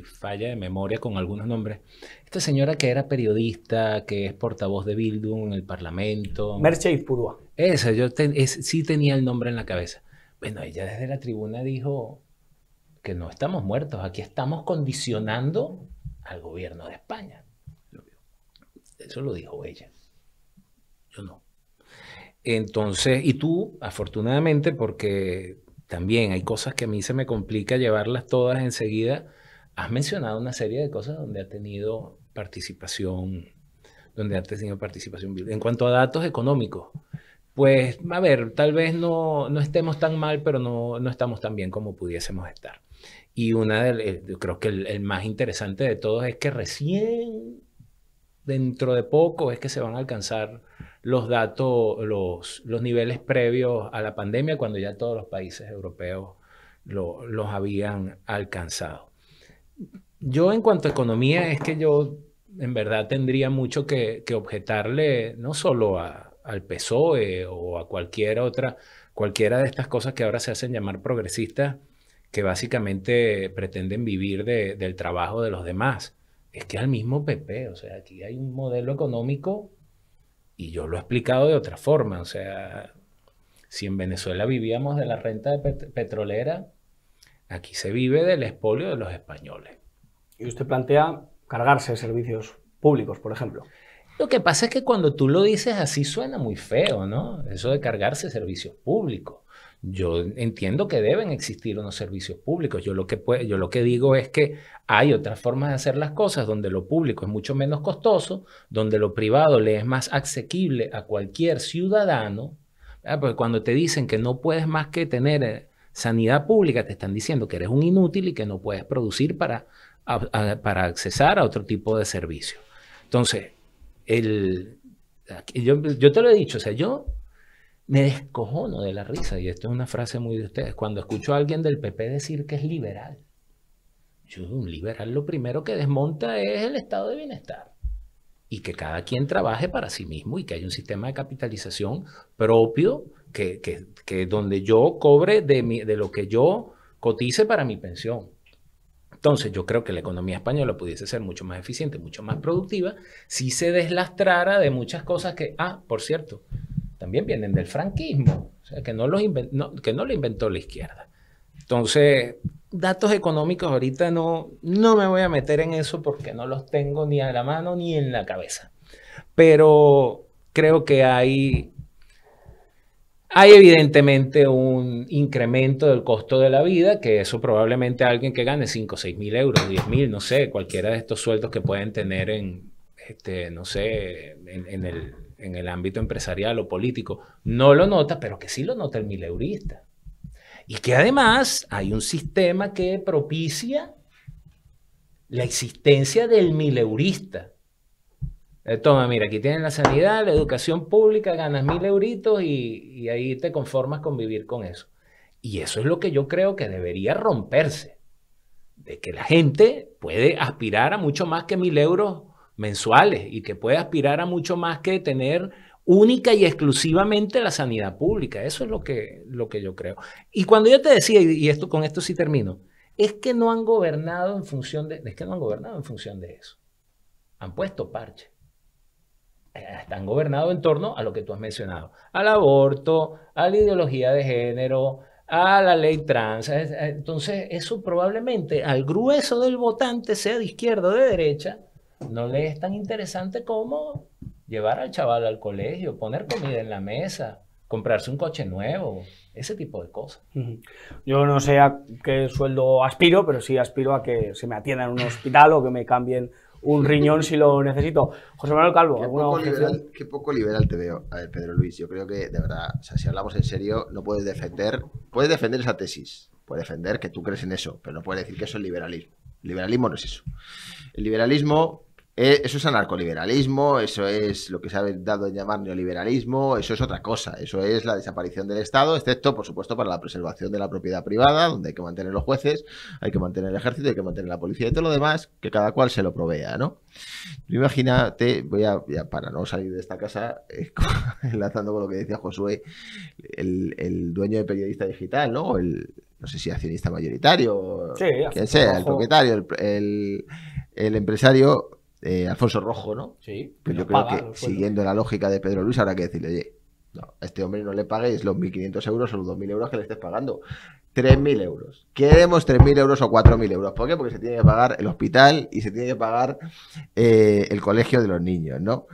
falla de memoria con algunos nombres. Esta señora que era periodista, que es portavoz de Bildu en el Parlamento. Merche Izpurua. Esa, sí tenía el nombre en la cabeza. Bueno, ella desde la tribuna dijo que no estamos muertos, aquí estamos condicionando al gobierno de España. Eso lo dijo ella. Yo no. Entonces, y tú, afortunadamente, porque también hay cosas que a mí se me complica llevarlas todas enseguida, has mencionado una serie de cosas donde ha tenido participación Bildu. En cuanto a datos económicos, pues, a ver, tal vez no estemos tan mal, pero no estamos tan bien como pudiésemos estar. Y yo creo que el más interesante de todos es que recién, dentro de poco, es que se van a alcanzar los datos, los niveles previos a la pandemia, cuando ya todos los países europeos los habían alcanzado. Yo, en cuanto a economía, es que yo en verdad tendría mucho que objetarle, no solo al PSOE o a cualquiera de estas cosas que ahora se hacen llamar progresistas, que básicamente pretenden vivir del trabajo de los demás. Es que al mismo PP, o sea, aquí hay un modelo económico, y yo lo he explicado de otra forma. O sea, si en Venezuela vivíamos de la renta petrolera, aquí se vive del expolio de los españoles. Y usted plantea cargarse servicios públicos, por ejemplo. Lo que pasa es que cuando tú lo dices así suena muy feo, ¿no? Eso de cargarse servicios públicos. Yo entiendo que deben existir unos servicios públicos. Yo lo que digo es que hay otras formas de hacer las cosas donde lo público es mucho menos costoso, donde lo privado le es más asequible a cualquier ciudadano. Porque cuando te dicen que no puedes más que tener sanidad pública, te están diciendo que eres un inútil y que no puedes producir para accesar a otro tipo de servicio. Entonces, yo te lo he dicho, o sea, yo me descojono de la risa, y esto es una frase muy de ustedes, cuando escucho a alguien del PP decir que es liberal. Un liberal lo primero que desmonta es el estado de bienestar, y que cada quien trabaje para sí mismo, y que haya un sistema de capitalización propio, que donde yo cobre de lo que yo cotice para mi pensión. Entonces, yo creo que la economía española pudiese ser mucho más eficiente, mucho más productiva, si se deslastrara de muchas cosas que, por cierto, también vienen del franquismo, o sea, que no lo inventó la izquierda. Entonces, datos económicos ahorita no me voy a meter en eso porque no los tengo ni a la mano ni en la cabeza. Pero creo que hay evidentemente un incremento del costo de la vida, que eso probablemente alguien que gane 5 o 6 mil euros, 10 mil, no sé, cualquiera de estos sueldos que pueden tener en el ámbito empresarial o político, no lo nota, pero que sí lo nota el mileurista. Y que además hay un sistema que propicia la existencia del mileurista. Toma, mira, aquí tienes la sanidad, la educación pública, ganas 1000 euritos y ahí te conformas con vivir con eso. Y eso es lo que yo creo que debería romperse. De que la gente puede aspirar a mucho más que 1000 euros mensuales y que puede aspirar a mucho más que tener única y exclusivamente la sanidad pública. Eso es lo que yo creo. Y cuando yo te decía, y con esto sí termino, es que no han gobernado en función de eso. Han puesto parche. Han gobernado en torno a lo que tú has mencionado, al aborto, a la ideología de género, a la ley trans. Entonces, eso probablemente al grueso del votante, sea de izquierda o de derecha, no le es tan interesante como llevar al chaval al colegio, poner comida en la mesa, comprarse un coche nuevo, ese tipo de cosas. Yo no sé a qué sueldo aspiro, pero sí aspiro a que se me atienda en un hospital o que me cambien un riñón si lo necesito. José Manuel Calvo, ¿alguna objeción? Qué poco liberal te veo. A ver, Pedro Luis, yo creo que, de verdad, o sea, si hablamos en serio, no puedes defender esa tesis, puedes defender que tú crees en eso, pero no puedes decir que eso es liberalismo. El liberalismo no es eso. El liberalismo, eso es anarcoliberalismo, eso es lo que se ha dado en llamar neoliberalismo, eso es otra cosa, eso es la desaparición del Estado, excepto, por supuesto, para la preservación de la propiedad privada, donde hay que mantener los jueces, hay que mantener el ejército, hay que mantener la policía y todo lo demás, que cada cual se lo provea, ¿no? Imagínate, para no salir de esta casa, enlazando con lo que decía Josué, el dueño de Periodista Digital, ¿no? No sé si accionista mayoritario, sí, quien sea, el propietario, el empresario, Alfonso Rojo, ¿no? Sí. Pues yo creo que, siguiendo la lógica de Pedro Luis, habrá que decirle, oye, no, a este hombre no le paguéis los 1.500 euros o los 2.000 euros que le estés pagando. 3.000 euros. Queremos 3.000 euros o 4.000 euros. ¿Por qué? Porque se tiene que pagar el hospital y se tiene que pagar el colegio de los niños, ¿no?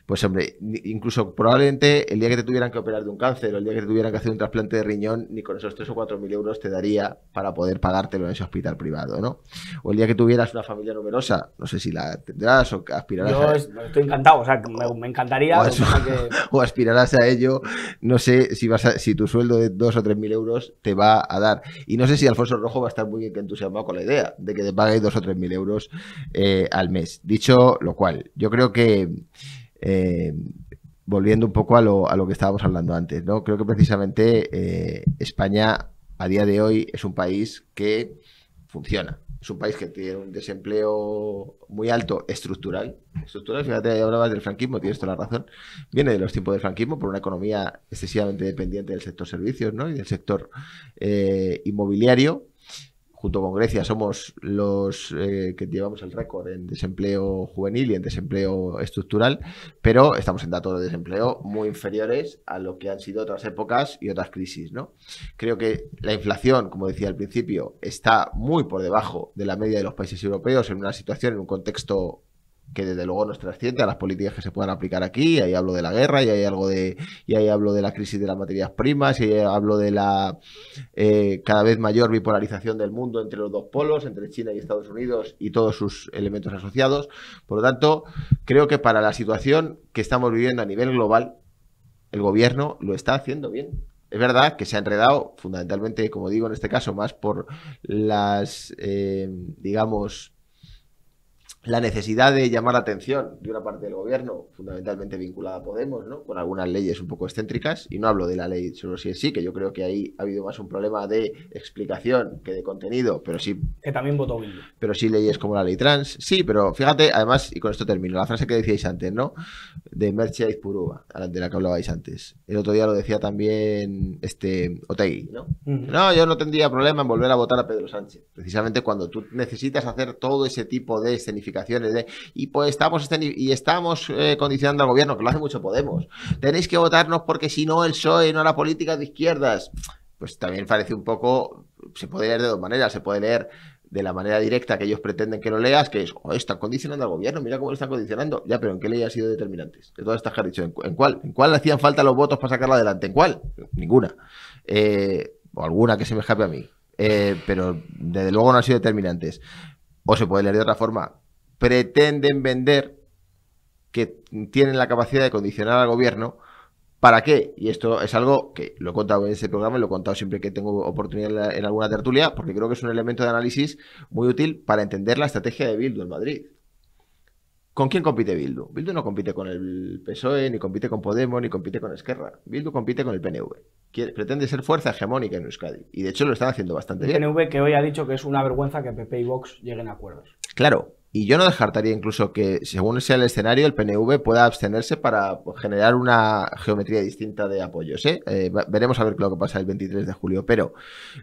Pues hombre, incluso probablemente el día que te tuvieran que operar de un cáncer o el día que te tuvieran que hacer un trasplante de riñón, ni con esos 3 o 4.000 euros te daría para poder pagártelo en ese hospital privado, ¿no? O el día que tuvieras una familia numerosa, no sé si la tendrás o aspirarás Yo estoy encantado, o sea, me encantaría. O aspirarás a ello, no sé si tu sueldo de 2 o 3.000 euros te va a dar. Y no sé si Alfonso Rojo va a estar muy entusiasmado con la idea de que te pague 2 o 3.000 euros al mes. Dicho lo cual, yo creo que volviendo un poco a lo que estábamos hablando antes, ¿no? Creo que precisamente España a día de hoy es un país que funciona. Es un país que tiene un desempleo muy alto, estructural. Fíjate, ya hablabas del franquismo, tienes toda la razón. Viene de los tiempos del franquismo por una economía excesivamente dependiente del sector servicios, ¿no? Y del sector inmobiliario. Junto con Grecia somos los que llevamos el récord en desempleo juvenil y en desempleo estructural, pero estamos en datos de desempleo muy inferiores a lo que han sido otras épocas y otras crisis, ¿no? Creo que la inflación, como decía al principio, está muy por debajo de la media de los países europeos en una situación, en un contexto que desde luego nos trasciende a las políticas que se puedan aplicar aquí. Ahí hablo de la guerra, y ahí hablo de la crisis de las materias primas, y ahí hablo de la cada vez mayor bipolarización del mundo entre los dos polos, entre China y Estados Unidos y todos sus elementos asociados. Por lo tanto, creo que para la situación que estamos viviendo a nivel global, el gobierno lo está haciendo bien. Es verdad que se ha enredado fundamentalmente, como digo en este caso, más por las, digamos, la necesidad de llamar la atención de una parte del gobierno, fundamentalmente vinculada a Podemos, ¿no? Con algunas leyes un poco excéntricas, y no hablo de la ley solo si es sí, que yo creo que ahí ha habido más un problema de explicación que de contenido, pero sí... Que también votó Bildu. Pero sí leyes como la ley trans, sí, pero fíjate, además, y con esto termino, la frase que decíais antes, ¿no? De Merche Aizpurúa, de la que hablabais antes. El otro día lo decía también Otegi, ¿no? No, yo no tendría problema en volver a votar a Pedro Sánchez, precisamente cuando tú necesitas hacer todo ese tipo de escenificaciones y pues estamos condicionando al gobierno, que lo hace mucho Podemos. Tenéis que votarnos porque si no el PSOE no hará políticas de izquierdas. Pues también parece un poco, se puede leer de dos maneras, se puede leer de la manera directa que ellos pretenden que lo leas, que es, están condicionando al gobierno, mira cómo lo están condicionando. Ya, pero ¿en qué ley ha sido determinantes? De todas estas que has dicho, ¿en cuál? ¿En cuál hacían falta los votos para sacarla adelante? ¿En cuál? Ninguna. O alguna que se me escape a mí. Pero desde luego no han sido determinantes. O se puede leer de otra forma. Pretenden vender que tienen la capacidad de condicionar al gobierno. ¿Para qué? Y esto es algo que lo he contado en ese programa y lo he contado siempre que tengo oportunidad en alguna tertulia, porque creo que es un elemento de análisis muy útil para entender la estrategia de Bildu en Madrid. ¿Con quién compite Bildu? Bildu no compite con el PSOE, ni compite con Podemos, ni compite con Esquerra. Bildu compite con el PNV. Pretende ser fuerza hegemónica en Euskadi. Y de hecho lo están haciendo bastante bien. El PNV que hoy ha dicho que es una vergüenza que PP y Vox lleguen a acuerdos. Claro. Y yo no descartaría incluso que, según sea el escenario, el PNV pueda abstenerse para generar una geometría distinta de apoyos. Veremos a ver lo que pasa el 23 de julio. Pero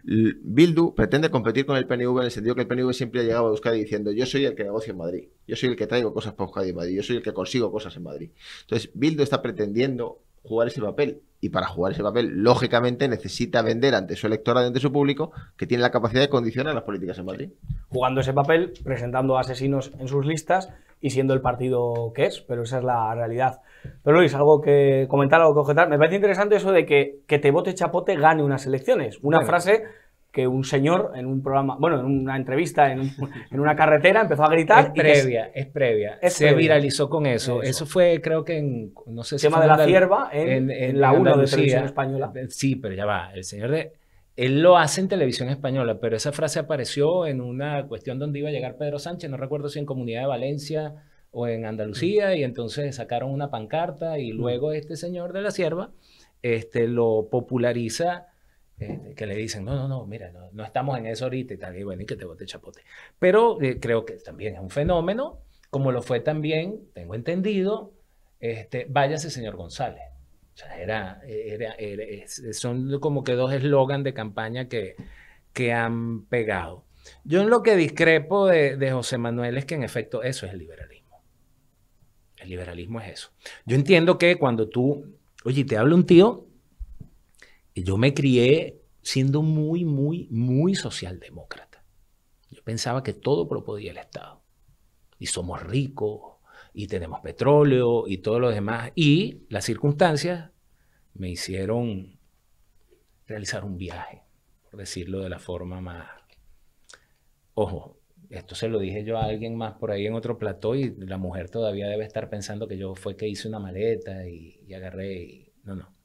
Bildu pretende competir con el PNV en el sentido que el PNV siempre ha llegado a Euskadi diciendo yo soy el que negocio en Madrid, yo soy el que traigo cosas para Euskadi en Madrid, yo soy el que consigo cosas en Madrid. Entonces, Bildu está pretendiendo jugar ese papel. Y para jugar ese papel, lógicamente, necesita vender ante su electorado, ante su público, que tiene la capacidad de condicionar las políticas en Madrid. Jugando ese papel, presentando asesinos en sus listas y siendo el partido que es, pero esa es la realidad. Pero Luis, algo que comentar, algo que objetar. Me parece interesante eso de que te vote Chapote gane unas elecciones. Una frase que un señor en un programa, bueno, en una entrevista, en una carretera, empezó a gritar. Es previa. Se viralizó con eso. Eso fue, creo que no sé si tema de la cierva en la 1 de Televisión Española. Sí, pero ya va. Él lo hace en Televisión Española, pero esa frase apareció en una cuestión donde iba a llegar Pedro Sánchez, no recuerdo si en Comunidad de Valencia o en Andalucía, y entonces sacaron una pancarta y luego este señor de la Cierva lo populariza. Que le dicen, no, mira, no estamos en eso ahorita y tal, y bueno, y que te vote Chapote. Pero creo que también es un fenómeno, como lo fue también, tengo entendido, váyase señor González. O sea, son como que dos eslogans de campaña que han pegado. Yo en lo que discrepo de José Manuel es que en efecto eso es el liberalismo. El liberalismo es eso. Yo entiendo que cuando oye, te habla un tío. Yo me crié siendo muy, muy, muy socialdemócrata. Yo pensaba que todo lo podía el Estado. Y somos ricos, y tenemos petróleo, y todo lo demás. Y las circunstancias me hicieron realizar un viaje, por decirlo de la forma más... Ojo, esto se lo dije yo a alguien más por ahí en otro plató, y la mujer todavía debe estar pensando que yo fue que hice una maleta y agarré... No.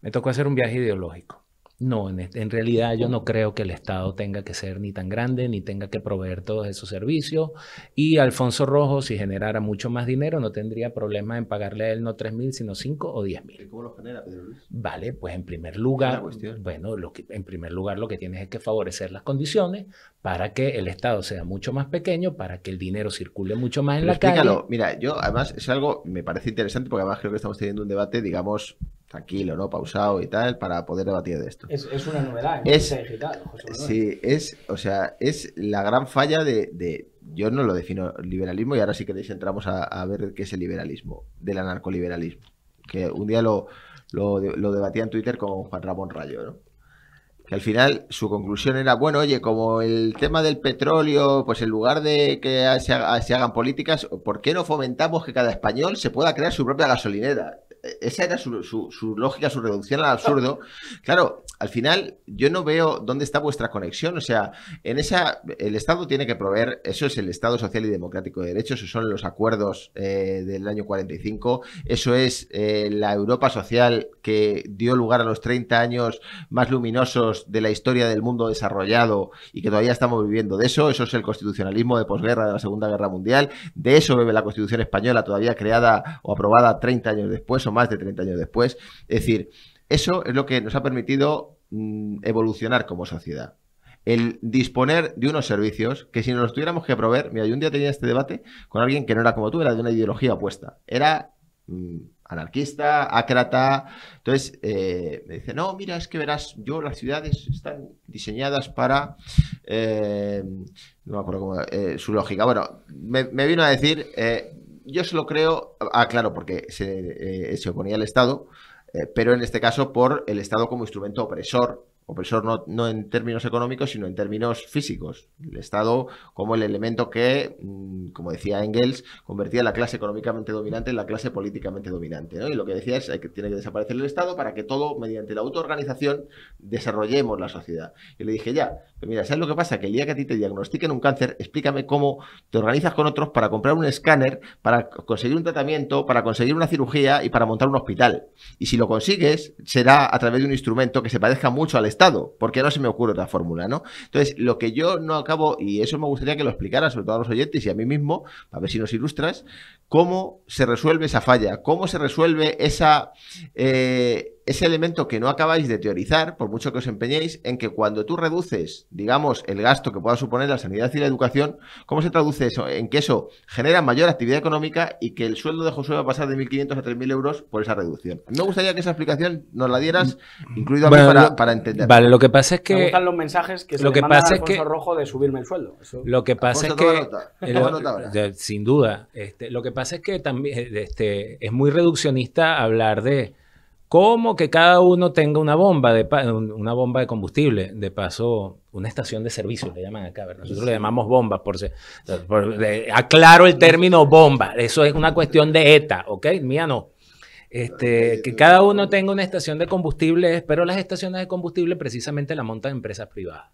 Me tocó hacer un viaje ideológico. No, en realidad yo no creo que el Estado tenga que ser ni tan grande, ni tenga que proveer todos esos servicios. Y Alfonso Rojo, si generara mucho más dinero, no tendría problema en pagarle a él no 3.000, sino 5 o 10.000. ¿Y cómo lo genera, Pedro Luis? Vale, pues en primer lugar, bueno, en primer lugar lo que tienes es que favorecer las condiciones para que el Estado sea mucho más pequeño, para que el dinero circule mucho más en la calle. Mira, yo además es algo, me parece interesante, porque además creo que estamos teniendo un debate, digamos, tranquilo, ¿no? Pausado y tal, para poder debatir de esto. Es una novedad en digital, José Manuel. Sí, es la gran falla yo no lo defino liberalismo, y ahora si queréis entramos a ver qué es el liberalismo, del anarcoliberalismo, que un día lo debatía en Twitter con Juan Ramón Rayo, ¿no? Que al final su conclusión era, bueno, oye, como el tema del petróleo, pues en lugar de que se hagan políticas, ¿por qué no fomentamos que cada español se pueda crear su propia gasolinera? esa era su lógica, su reducción al absurdo. Claro, al final yo no veo dónde está vuestra conexión. O sea, en esa, el Estado tiene que proveer, eso es el Estado social y democrático de derecho, esos son los acuerdos del año 45, eso es la Europa social que dio lugar a los 30 años más luminosos de la historia del mundo desarrollado y que todavía estamos viviendo de eso es el constitucionalismo de posguerra de la Segunda Guerra Mundial, de eso bebe la Constitución española todavía creada o aprobada 30 años después o más de 30 años después. Es decir, eso es lo que nos ha permitido evolucionar como sociedad. El disponer de unos servicios que si nos los tuviéramos que proveer, mira, yo un día tenía este debate con alguien que no era como tú, era de una ideología opuesta, era anarquista, ácrata. Entonces me dice, no, mira, es que verás, las ciudades están diseñadas para no me acuerdo cómo su lógica. Bueno, me vino a decir, yo solo creo, claro, porque se oponía al Estado, pero en este caso por el Estado como instrumento opresor no en términos económicos, sino en términos físicos. El Estado como el elemento que, como decía Engels, convertía la clase económicamente dominante en la clase políticamente dominante, ¿no? Y lo que decía es que tiene que desaparecer el Estado para que todo, mediante la autoorganización, desarrollemos la sociedad. Y le dije, pero mira, ¿sabes lo que pasa? Que el día que a ti te diagnostiquen un cáncer, explícame cómo te organizas con otros para comprar un escáner, para conseguir un tratamiento, para conseguir una cirugía y para montar un hospital. Y si lo consigues, será a través de un instrumento que se parezca mucho al Estado, porque no se me ocurre otra fórmula, ¿no? Entonces, lo que yo no acabo, y eso me gustaría que lo explicaras, sobre todo a los oyentes y a mí mismo, a ver si nos ilustras, cómo se resuelve esa falla, cómo se resuelve ese elemento que no acabáis de teorizar, por mucho que os empeñéis, en que cuando tú reduces, digamos, el gasto que pueda suponer la sanidad y la educación, ¿cómo se traduce eso? En que eso genera mayor actividad económica y que el sueldo de Josué va a pasar de 1.500 a 3.000 euros por esa reducción. Me gustaría que esa explicación nos la dieras, incluido a mí, para entender. Vale, lo que pasa es que... Me gustan los mensajes que se le mandan a Alfonso Rojo de subirme el sueldo. Eso... Lo que pasa es que... sin duda. Lo que pasa es que también es muy reduccionista hablar de cómo que cada uno tenga una bomba de combustible, de paso, una estación de servicio, le llaman acá, ¿verdad? Nosotros le llamamos bombas, aclaro el término bomba, eso es una cuestión de ETA, ¿ok? Mía no. Que cada uno tenga una estación de combustible, pero las estaciones de combustible precisamente la montan empresas privadas.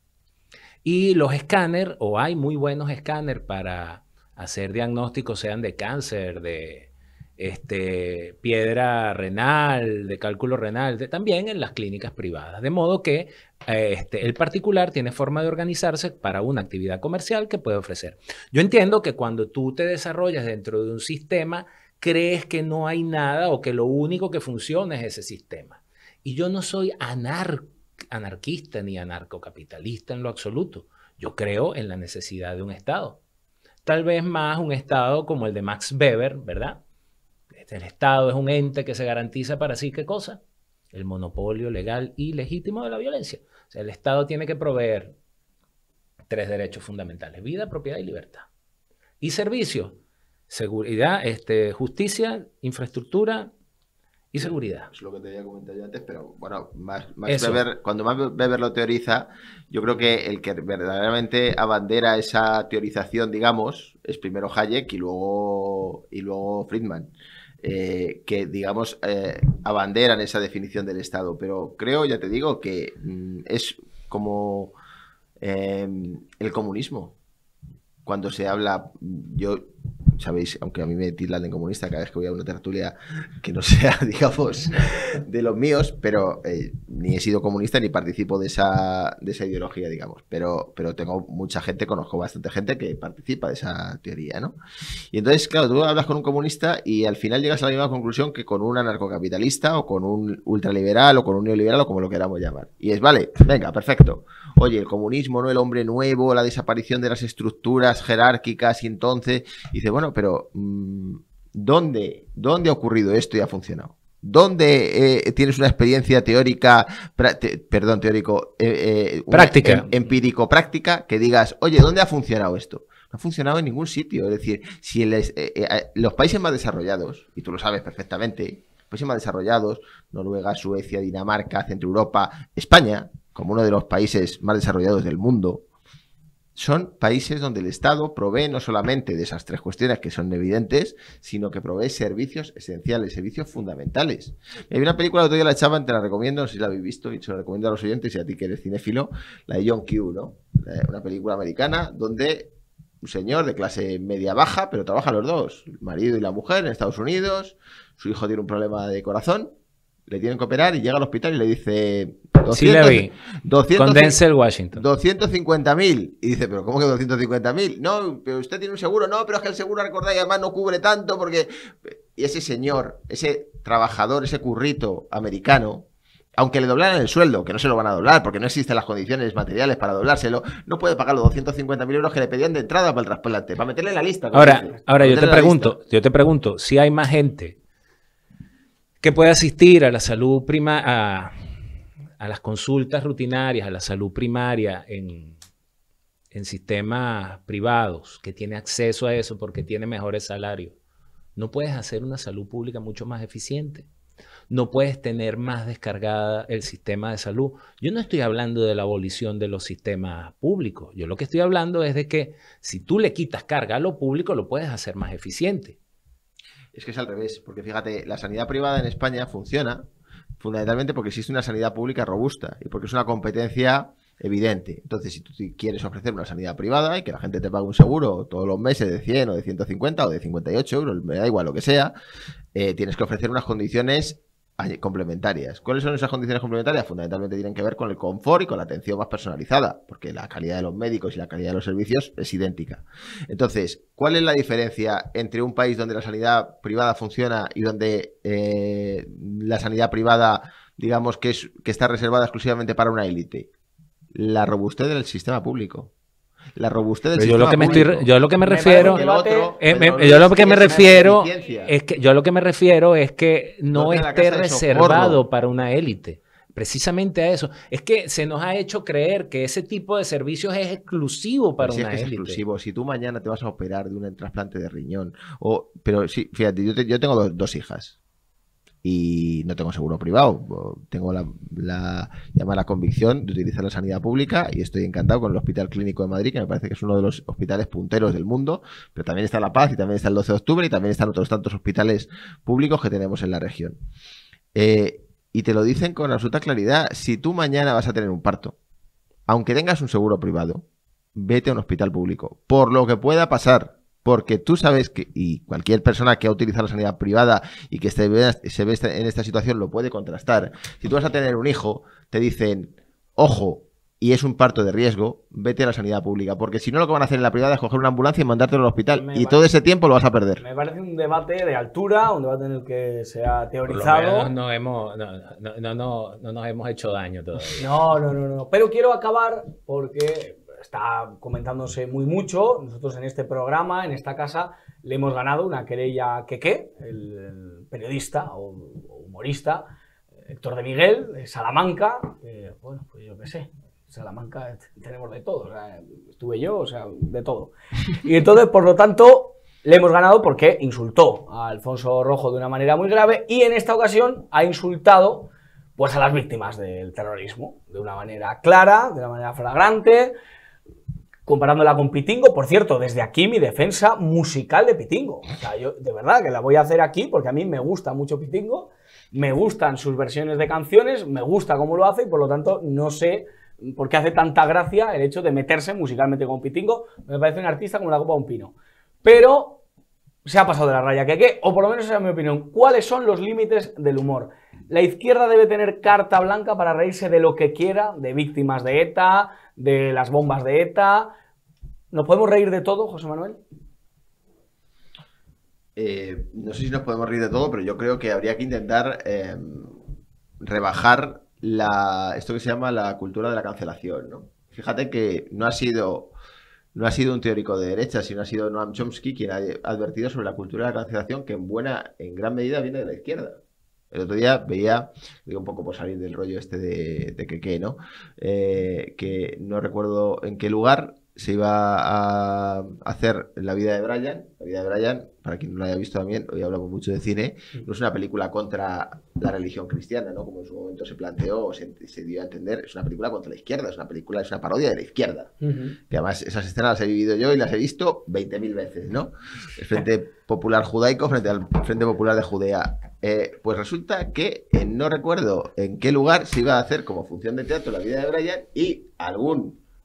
Y los escáneres, o hay muy buenos escáneres para hacer diagnósticos, sean de cáncer, de piedra renal, de cálculo renal, también en las clínicas privadas. De modo que el particular tiene forma de organizarse para una actividad comercial que puede ofrecer. Yo entiendo que cuando tú te desarrollas dentro de un sistema, crees que no hay nada o que lo único que funciona es ese sistema. Y yo no soy anarquista ni anarcocapitalista en lo absoluto. Yo creo en la necesidad de un Estado. Tal vez más un Estado como el de Max Weber, ¿verdad? El Estado es un ente que se garantiza para sí, ¿qué cosa? El monopolio legal y legítimo de la violencia. O sea, el Estado tiene que proveer 3 derechos fundamentales: vida, propiedad y libertad. Y servicios: seguridad, justicia, infraestructura y seguridad. Es lo que te había comentado yo antes, pero bueno, cuando Max Weber lo teoriza, yo creo que el que verdaderamente abandera esa teorización, digamos, es primero Hayek y luego Friedman. Que, digamos, abanderan esa definición del Estado. Pero creo, ya te digo, que es como el comunismo. Cuando se habla, sabéis, aunque a mí me tildan de comunista cada vez que voy a una tertulia que no sea, digamos, de los míos, pero ni he sido comunista ni participo de esa ideología, digamos. Pero tengo mucha gente, conozco bastante gente que participa de esa teoría, ¿no? Y entonces, claro, tú hablas con un comunista y al final llegas a la misma conclusión que con un anarcocapitalista o con un ultraliberal o con un neoliberal o como lo queramos llamar. Y es, vale, venga, perfecto. Oye, el comunismo, ¿no? El hombre nuevo, la desaparición de las estructuras jerárquicas, y entonces dice, bueno, pero ¿dónde ha ocurrido esto y ha funcionado? ¿Dónde tienes una experiencia teórica, práctica, empírico-práctica, que digas, oye, ¿dónde ha funcionado esto? No ha funcionado en ningún sitio. Es decir, si los países más desarrollados, y tú lo sabes perfectamente, los países más desarrollados, Noruega, Suecia, Dinamarca, Centro Europa, España, como uno de los países más desarrollados del mundo, son países donde el Estado provee no solamente de esas 3 cuestiones que son evidentes, sino que provee servicios esenciales, servicios fundamentales. Hay una película que todavía la echaban, te la recomiendo, no sé si la habéis visto, y se la recomiendo a los oyentes y a ti que eres cinéfilo, la de John Q, ¿no? Una película americana donde un señor de clase media-baja, pero trabajan los dos, el marido y la mujer en Estados Unidos, su hijo tiene un problema de corazón, le tienen que operar y llega al hospital y le dice... 200, sí le vi. 200, Con Denzel Washington. 250.000. Y dice, ¿pero cómo que 250.000? No, pero usted tiene un seguro. No, pero es que el seguro, recordáis, además no cubre tanto porque... Y ese señor, ese trabajador, ese currito americano, aunque le doblaran el sueldo, que no se lo van a doblar porque no existen las condiciones materiales para doblárselo, no puede pagar los 250.000 euros que le pedían de entrada para el trasplante, para meterle en la lista. Ahora yo te pregunto, si hay más gente que puede asistir a la salud a las consultas rutinarias, a la salud primaria en sistemas privados, que tiene acceso a eso porque tiene mejores salarios, no puedes hacer una salud pública mucho más eficiente. No puedes tener más descargada el sistema de salud. Yo no estoy hablando de la abolición de los sistemas públicos. Yo lo que estoy hablando es de que si tú le quitas carga a lo público, lo puedes hacer más eficiente. Es que es al revés, porque fíjate, la sanidad privada en España funciona fundamentalmente porque existe una sanidad pública robusta y porque es una competencia evidente. Entonces, si tú quieres ofrecer una sanidad privada y que la gente te pague un seguro todos los meses de 100 o de 150 o de 58 euros, me da igual lo que sea, tienes que ofrecer unas condiciones complementarias. ¿Cuáles son esas condiciones complementarias? Fundamentalmente tienen que ver con el confort y con la atención más personalizada, porque la calidad de los médicos y la calidad de los servicios es idéntica. Entonces, ¿cuál es la diferencia entre un país donde la sanidad privada funciona y donde la sanidad privada, digamos, que está reservada exclusivamente para una élite? La robustez del sistema público. La robustez del sistema público. Yo a lo que me refiero es que no esté reservado para una élite. Precisamente a eso. Es que se nos ha hecho creer que ese tipo de servicios es exclusivo para una élite. Es exclusivo. Si tú mañana te vas a operar de un trasplante de riñón, pero sí, fíjate, yo tengo dos hijas. Y no tengo seguro privado, tengo la convicción de utilizar la sanidad pública y estoy encantado con el Hospital Clínico de Madrid, que me parece que es uno de los hospitales punteros del mundo, pero también está La Paz y también está el 12 de octubre y también están otros tantos hospitales públicos que tenemos en la región. Y te lo dicen con absoluta claridad, si tú mañana vas a tener un parto, aunque tengas un seguro privado, vete a un hospital público, por lo que pueda pasar. Porque tú sabes que, y cualquier persona que ha utilizado la sanidad privada y que se ve en esta situación lo puede contrastar. Si tú vas a tener un hijo, te dicen, ojo, y es un parto de riesgo, vete a la sanidad pública. Porque si no, lo que van a hacer en la privada es coger una ambulancia y mandártelo al hospital. Y todo ese tiempo lo vas a perder. Me parece un debate de altura, un debate en el que se ha teorizado. No nos hemos hecho daño todavía. No. Pero quiero acabar porque está comentándose muy mucho. Nosotros en este programa, en esta casa, le hemos ganado una querella a Keke, el periodista o humorista Héctor de Miguel, de Salamanca. Bueno, pues yo qué sé, Salamanca tenemos de todo. O sea, estuve yo, o sea, de todo. Y entonces, por lo tanto, le hemos ganado porque insultó a Alfonso Rojo de una manera muy grave y en esta ocasión ha insultado pues a las víctimas del terrorismo de una manera clara, de una manera flagrante, comparándola con Pitingo. Por cierto, desde aquí mi defensa musical de Pitingo. O sea, yo de verdad que la voy a hacer aquí porque a mí me gusta mucho Pitingo, me gustan sus versiones de canciones, me gusta cómo lo hace y por lo tanto no sé por qué hace tanta gracia el hecho de meterse musicalmente con Pitingo. Me parece un artista como la copa de un pino. Pero se ha pasado de la raya que, o por lo menos esa es mi opinión. ¿Cuáles son los límites del humor? La izquierda debe tener carta blanca para reírse de lo que quiera, de víctimas de ETA, de las bombas de ETA. ¿Nos podemos reír de todo, José Manuel? No sé si nos podemos reír de todo, pero yo creo que habría que intentar rebajar esto que se llama la cultura de la cancelación, ¿no? Fíjate que no ha sido un teórico de derecha, sino ha sido Noam Chomsky quien ha advertido sobre la cultura de la cancelación que en gran medida viene de la izquierda. El otro día veía, digo un poco por salir del rollo este de Keke, ¿no? Que no recuerdo en qué lugar, se iba a hacer La vida de Brian. La vida de Brian, para quien no lo haya visto también, hoy hablamos mucho de cine, no es una película contra la religión cristiana, ¿no? Como en su momento se planteó o se dio a entender, es una película contra la izquierda, es una parodia de la izquierda. Que además esas escenas las he vivido yo y las he visto 20.000 veces, ¿no? El Frente Popular Judaico frente al Frente Popular de Judea. Pues resulta que no recuerdo en qué lugar se iba a hacer como función de teatro La vida de Brian y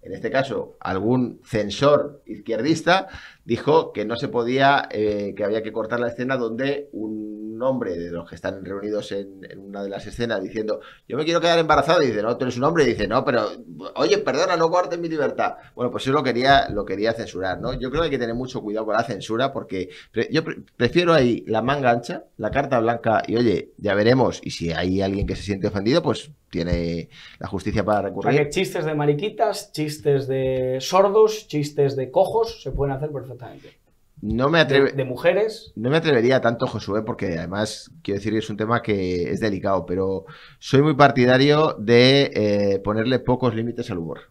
en este caso, algún censor izquierdista dijo que no se podía, que había que cortar la escena donde un hombre de los que están reunidos en una de las escenas diciendo yo me quiero quedar embarazada, y dice no, tú eres un hombre, y dice no, pero oye, perdona, no cortes mi libertad. Bueno, pues eso lo quería censurar, ¿no? Yo creo que hay que tener mucho cuidado con la censura porque yo prefiero ahí la manga ancha, la carta blanca y oye, ya veremos, y si hay alguien que se siente ofendido, pues tiene la justicia para recurrir. O sea que chistes de mariquitas, chistes de sordos, chistes de cojos se pueden hacer perfectamente. No me de mujeres. No me atrevería tanto, Josué, porque además quiero decir que es un tema que es delicado, pero soy muy partidario de ponerle pocos límites al humor.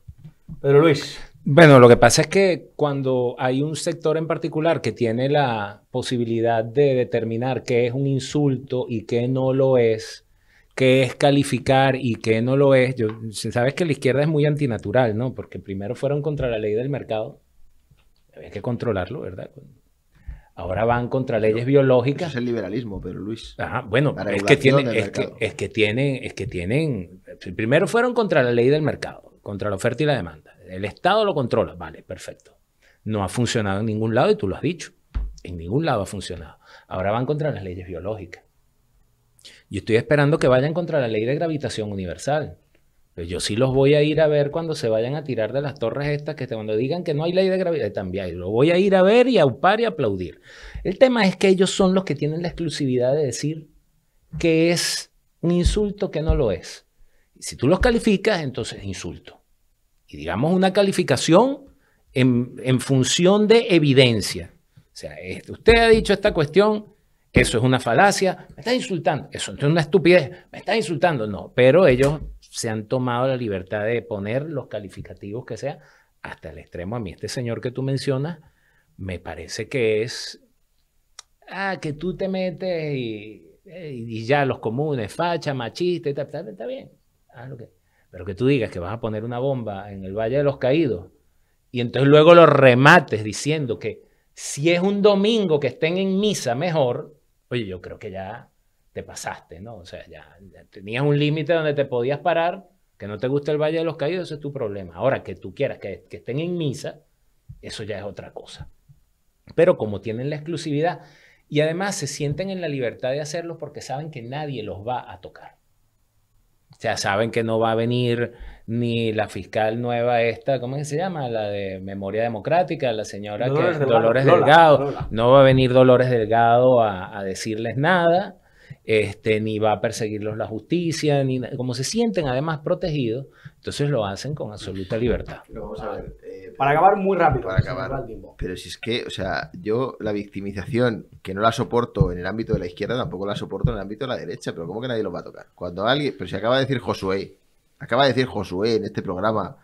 Pedro Luis. Bueno, lo que pasa es que cuando hay un sector en particular que tiene la posibilidad de determinar qué es un insulto y qué no lo es, qué es calificar y qué no lo es, sabes que la izquierda es muy antinatural, ¿no? Porque primero fueron contra la ley del mercado, había que controlarlo, ¿verdad? Ahora van contra leyes biológicas. Eso es el liberalismo, Pedro Luis. Ajá, bueno, es que tienen, primero fueron contra la ley del mercado, contra la oferta y la demanda. El Estado lo controla, vale, perfecto. No ha funcionado en ningún lado y tú lo has dicho. En ningún lado ha funcionado. Ahora van contra las leyes biológicas. Yo estoy esperando que vayan contra la ley de gravitación universal. Pero yo sí los voy a ir a ver cuando se vayan a tirar de las torres estas, que cuando digan que no hay ley de gravedad, también lo voy a ir a ver y a upar y a aplaudir. El tema es que ellos son los que tienen la exclusividad de decir que es un insulto, que no lo es. Y si tú los calificas, entonces es insulto. Y digamos una calificación en función de evidencia. O sea, usted ha dicho esta cuestión, eso es una falacia, me está insultando, eso es una estupidez, me está insultando, no, pero ellos se han tomado la libertad de poner los calificativos que sea hasta el extremo. A mí este señor que tú mencionas me parece que es que tú te metes y ya los comunes, facha, machista, está bien, pero que tú digas que vas a poner una bomba en el Valle de los Caídos y entonces luego lo remates diciendo que si es un domingo que estén en misa mejor, oye, yo creo que ya te pasaste, ¿no? O sea, ya tenías un límite donde te podías parar, que no te gusta el Valle de los Caídos, ese es tu problema. Ahora, que tú quieras que estén en misa, eso ya es otra cosa. Pero como tienen la exclusividad y además se sienten en la libertad de hacerlo porque saben que nadie los va a tocar. O sea, saben que no va a venir ni la fiscal nueva esta, ¿cómo es que se llama? La de Memoria Democrática, la señora Dolores Delgado. Lola. No va a venir Dolores Delgado a decirles nada, ni va a perseguirlos la justicia, ni como se sienten además protegidos, entonces lo hacen con absoluta libertad. Pero vamos a ver. Para acabar muy rápido. Para acabar. Pero si es que, o sea, yo la victimización que no la soporto en el ámbito de la izquierda, tampoco la soporto en el ámbito de la derecha, pero ¿cómo que nadie los va a tocar? Cuando alguien, pero si acaba de decir Josué en este programa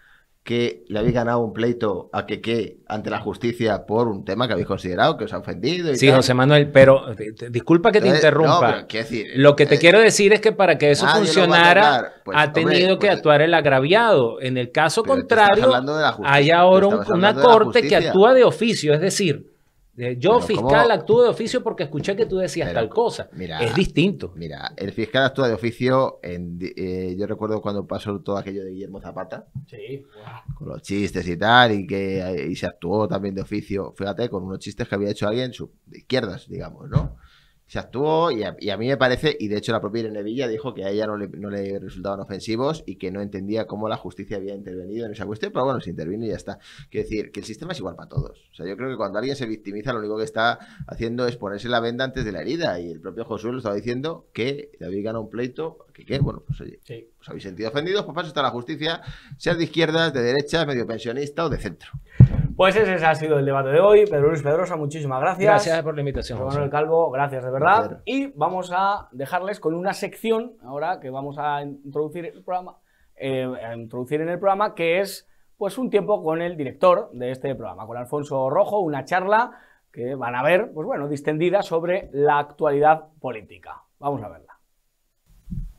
que le habéis ganado un pleito a que ante la justicia por un tema que habéis considerado que os ha ofendido. Y sí, tal. José Manuel, pero disculpa que te interrumpa. No, pero, decir, lo que te quiero decir es que para que eso funcionara pues, ha tenido que actuar el agraviado. En el caso contrario, hay ahora una corte que actúa de oficio, es decir, yo fiscal actúo de oficio porque escuché que tú decías tal cosa. Mira, es distinto. Mira, el fiscal actúa de oficio. Yo recuerdo cuando pasó todo aquello de Guillermo Zapata. Sí. Con los chistes y tal, y se actuó también de oficio. Fíjate, con unos chistes que había hecho alguien de izquierdas, digamos, ¿no? Se actuó y a mí me parece, y de hecho la propia Irene Villa dijo que a ella no le resultaban ofensivos y que no entendía cómo la justicia había intervenido en esa cuestión, pero bueno, se intervino y ya está. Quiero decir, que el sistema es igual para todos. O sea, yo creo que cuando alguien se victimiza, lo único que está haciendo es ponerse la venda antes de la herida, y el propio Josué lo estaba diciendo, que le habéis ganado un pleito, que bueno, pues oye, sí. Os habéis sentido ofendidos, pues para eso está la justicia, seas de izquierdas, de derechas, medio pensionista o de centro. Pues ese ha sido el debate de hoy. Pedro Luis Pedrosa, muchísimas gracias. Gracias por la invitación. José Manuel Calvo, gracias de verdad. Y vamos a dejarles con una sección ahora que vamos a introducir en el programa, que es pues un tiempo con el director de este programa, con Alfonso Rojo, una charla que van a ver, pues bueno, distendida sobre la actualidad política. Vamos a verla.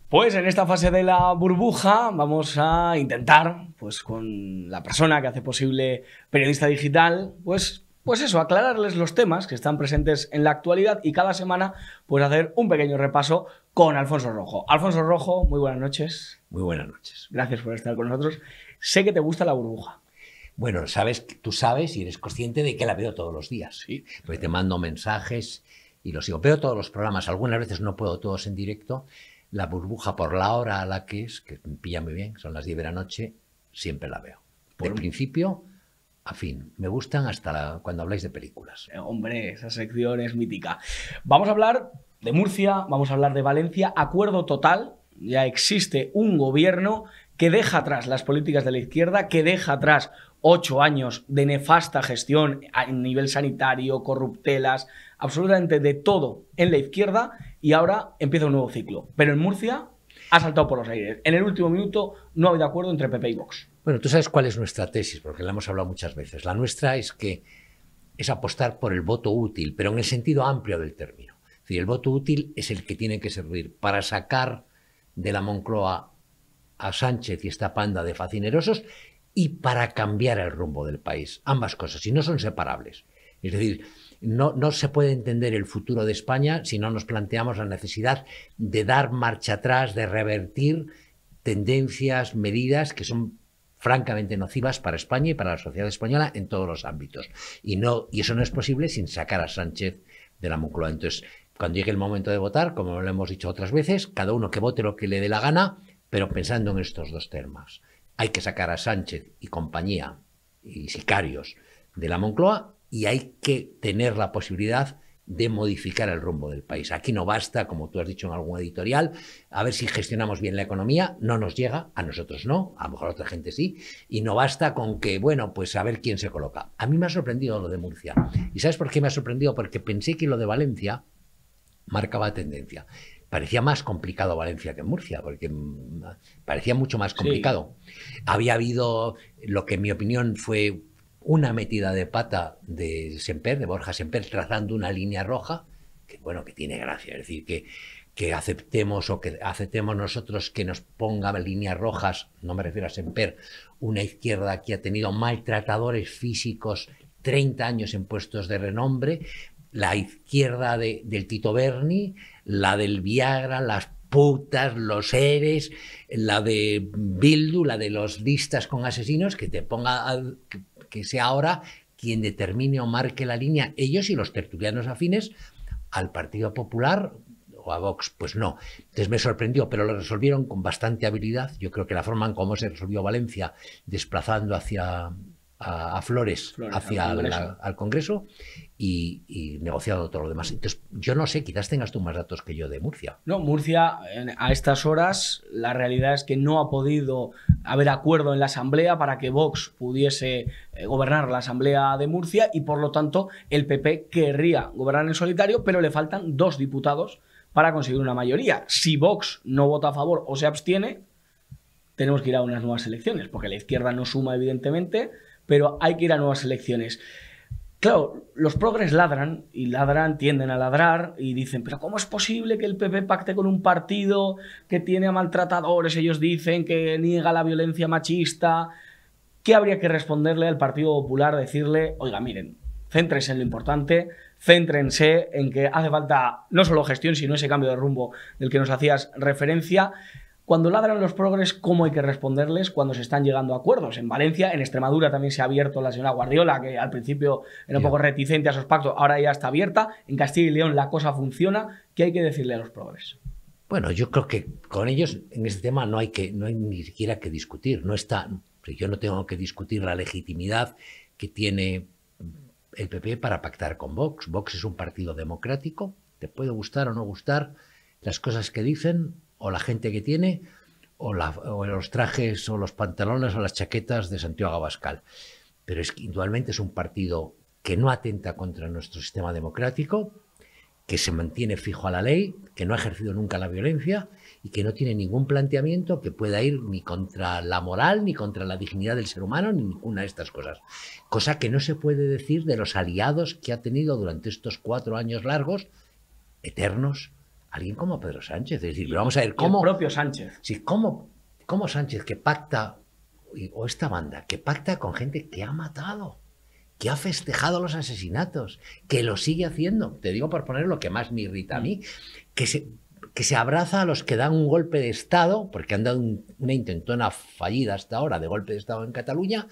Pues en esta fase de la burbuja vamos a intentar, pues con la persona que hace posible Periodista Digital, pues eso, aclararles los temas que están presentes en la actualidad y cada semana pues hacer un pequeño repaso con Alfonso Rojo. Alfonso Rojo, muy buenas noches. Muy buenas noches. Gracias por estar con nosotros. Sé que te gusta la burbuja. Bueno, tú sabes y eres consciente de que la veo todos los días. Sí. Porque te mando mensajes y los sigo. Veo todos los programas. Algunas veces no puedo todos en directo. La burbuja por la hora a la que es, que me pilla muy bien, son las 10 de la noche, siempre la veo. De principio a fin. Me gustan hasta cuando habláis de películas. Hombre, esa sección es mítica. Vamos a hablar de Murcia, vamos a hablar de Valencia. Acuerdo total. Ya existe un gobierno que deja atrás las políticas de la izquierda, que deja atrás 8 años de nefasta gestión a nivel sanitario, corruptelas, absolutamente de todo en la izquierda, y ahora empieza un nuevo ciclo. Pero en Murcia ha saltado por los aires. En el último minuto no ha habido acuerdo entre PP y Vox. Bueno, tú sabes cuál es nuestra tesis, porque la hemos hablado muchas veces. La nuestra es apostar por el voto útil, pero en el sentido amplio del término. Es decir, el voto útil es el que tiene que servir para sacar de la Moncloa a Sánchez y esta panda de facinerosos y para cambiar el rumbo del país. Ambas cosas, y no son separables. Es decir, no se puede entender el futuro de España si no nos planteamos la necesidad de dar marcha atrás, de revertir tendencias, medidas que son francamente nocivas para España y para la sociedad española en todos los ámbitos. Y eso no es posible sin sacar a Sánchez de la Moncloa. Entonces, cuando llegue el momento de votar, como lo hemos dicho otras veces, cada uno que vote lo que le dé la gana, pero pensando en estos dos temas. Hay que sacar a Sánchez y compañía y sicarios de la Moncloa y hay que tener la posibilidad de modificar el rumbo del país. Aquí no basta, como tú has dicho en algún editorial, a ver si gestionamos bien la economía, no nos llega, a nosotros no, a lo mejor a otra gente sí, y no basta con que, bueno, pues a ver quién se coloca. A mí me ha sorprendido lo de Murcia. ¿Y sabes por qué me ha sorprendido? Porque pensé que lo de Valencia marcaba tendencia. Parecía más complicado Valencia que Murcia, porque parecía mucho más complicado. Sí. Había habido lo que en mi opinión fue una metida de pata de Semper, de Borja Semper, trazando una línea roja, que bueno, que tiene gracia, es decir, que aceptemos nosotros que nos ponga líneas rojas, no me refiero a Semper, una izquierda que ha tenido maltratadores físicos 30 años en puestos de renombre, la izquierda del Tito Berni, la del Viagra, las putas, los eres, la de Bildu, la de los listas con asesinos, que te ponga, que sea ahora quien determine o marque la línea, ellos y los tertulianos afines al Partido Popular o a Vox. Pues no. Entonces me sorprendió, pero lo resolvieron con bastante habilidad. Yo creo que la forma en cómo se resolvió Valencia, desplazando a Flores hacia al Congreso y negociado todo lo demás. Entonces, yo no sé, quizás tengas tú más datos que yo de Murcia. No, Murcia a estas horas la realidad es que no ha podido haber acuerdo en la Asamblea para que Vox pudiese gobernar la Asamblea de Murcia y por lo tanto el PP querría gobernar en solitario, pero le faltan 2 diputados para conseguir una mayoría. Si Vox no vota a favor o se abstiene, tenemos que ir a unas nuevas elecciones, porque la izquierda no suma evidentemente, pero hay que ir a nuevas elecciones. Claro, los progres ladran, tienden a ladrar y dicen, pero ¿cómo es posible que el PP pacte con un partido que tiene a maltratadores? Ellos dicen que niega la violencia machista. ¿Qué habría que responderle al Partido Popular? Decirle, oiga, miren, céntrense en lo importante, céntrense en que hace falta no solo gestión, sino ese cambio de rumbo del que nos hacías referencia. Cuando ladran los progres, ¿cómo hay que responderles cuando se están llegando a acuerdos? En Valencia, en Extremadura también se ha abierto la señora Guardiola, que al principio era un poco reticente a esos pactos, ahora ya está abierta. En Castilla y León la cosa funciona. ¿Qué hay que decirle a los progres? Bueno, yo creo que con ellos en este tema no hay ni siquiera que discutir. Yo no tengo que discutir la legitimidad que tiene el PP para pactar con Vox. Vox es un partido democrático, te puede gustar o no gustar las cosas que dicen, o la gente que tiene, o los trajes, o los pantalones, o las chaquetas de Santiago Abascal. Pero es que indudablemente es un partido que no atenta contra nuestro sistema democrático, que se mantiene fijo a la ley, que no ha ejercido nunca la violencia y que no tiene ningún planteamiento que pueda ir ni contra la moral, ni contra la dignidad del ser humano, ni ninguna de estas cosas. Cosa que no se puede decir de los aliados que ha tenido durante estos 4 años largos, eternos, alguien como Pedro Sánchez. Es decir, pero vamos a ver cómo... El propio Sánchez. Sí, cómo Sánchez, que pacta, o esta banda, que pacta con gente que ha matado, que ha festejado los asesinatos, que lo sigue haciendo. Te digo por poner lo que más me irrita a mí, que se abraza a los que dan un golpe de Estado, porque han dado una intentona fallida hasta ahora de golpe de Estado en Cataluña,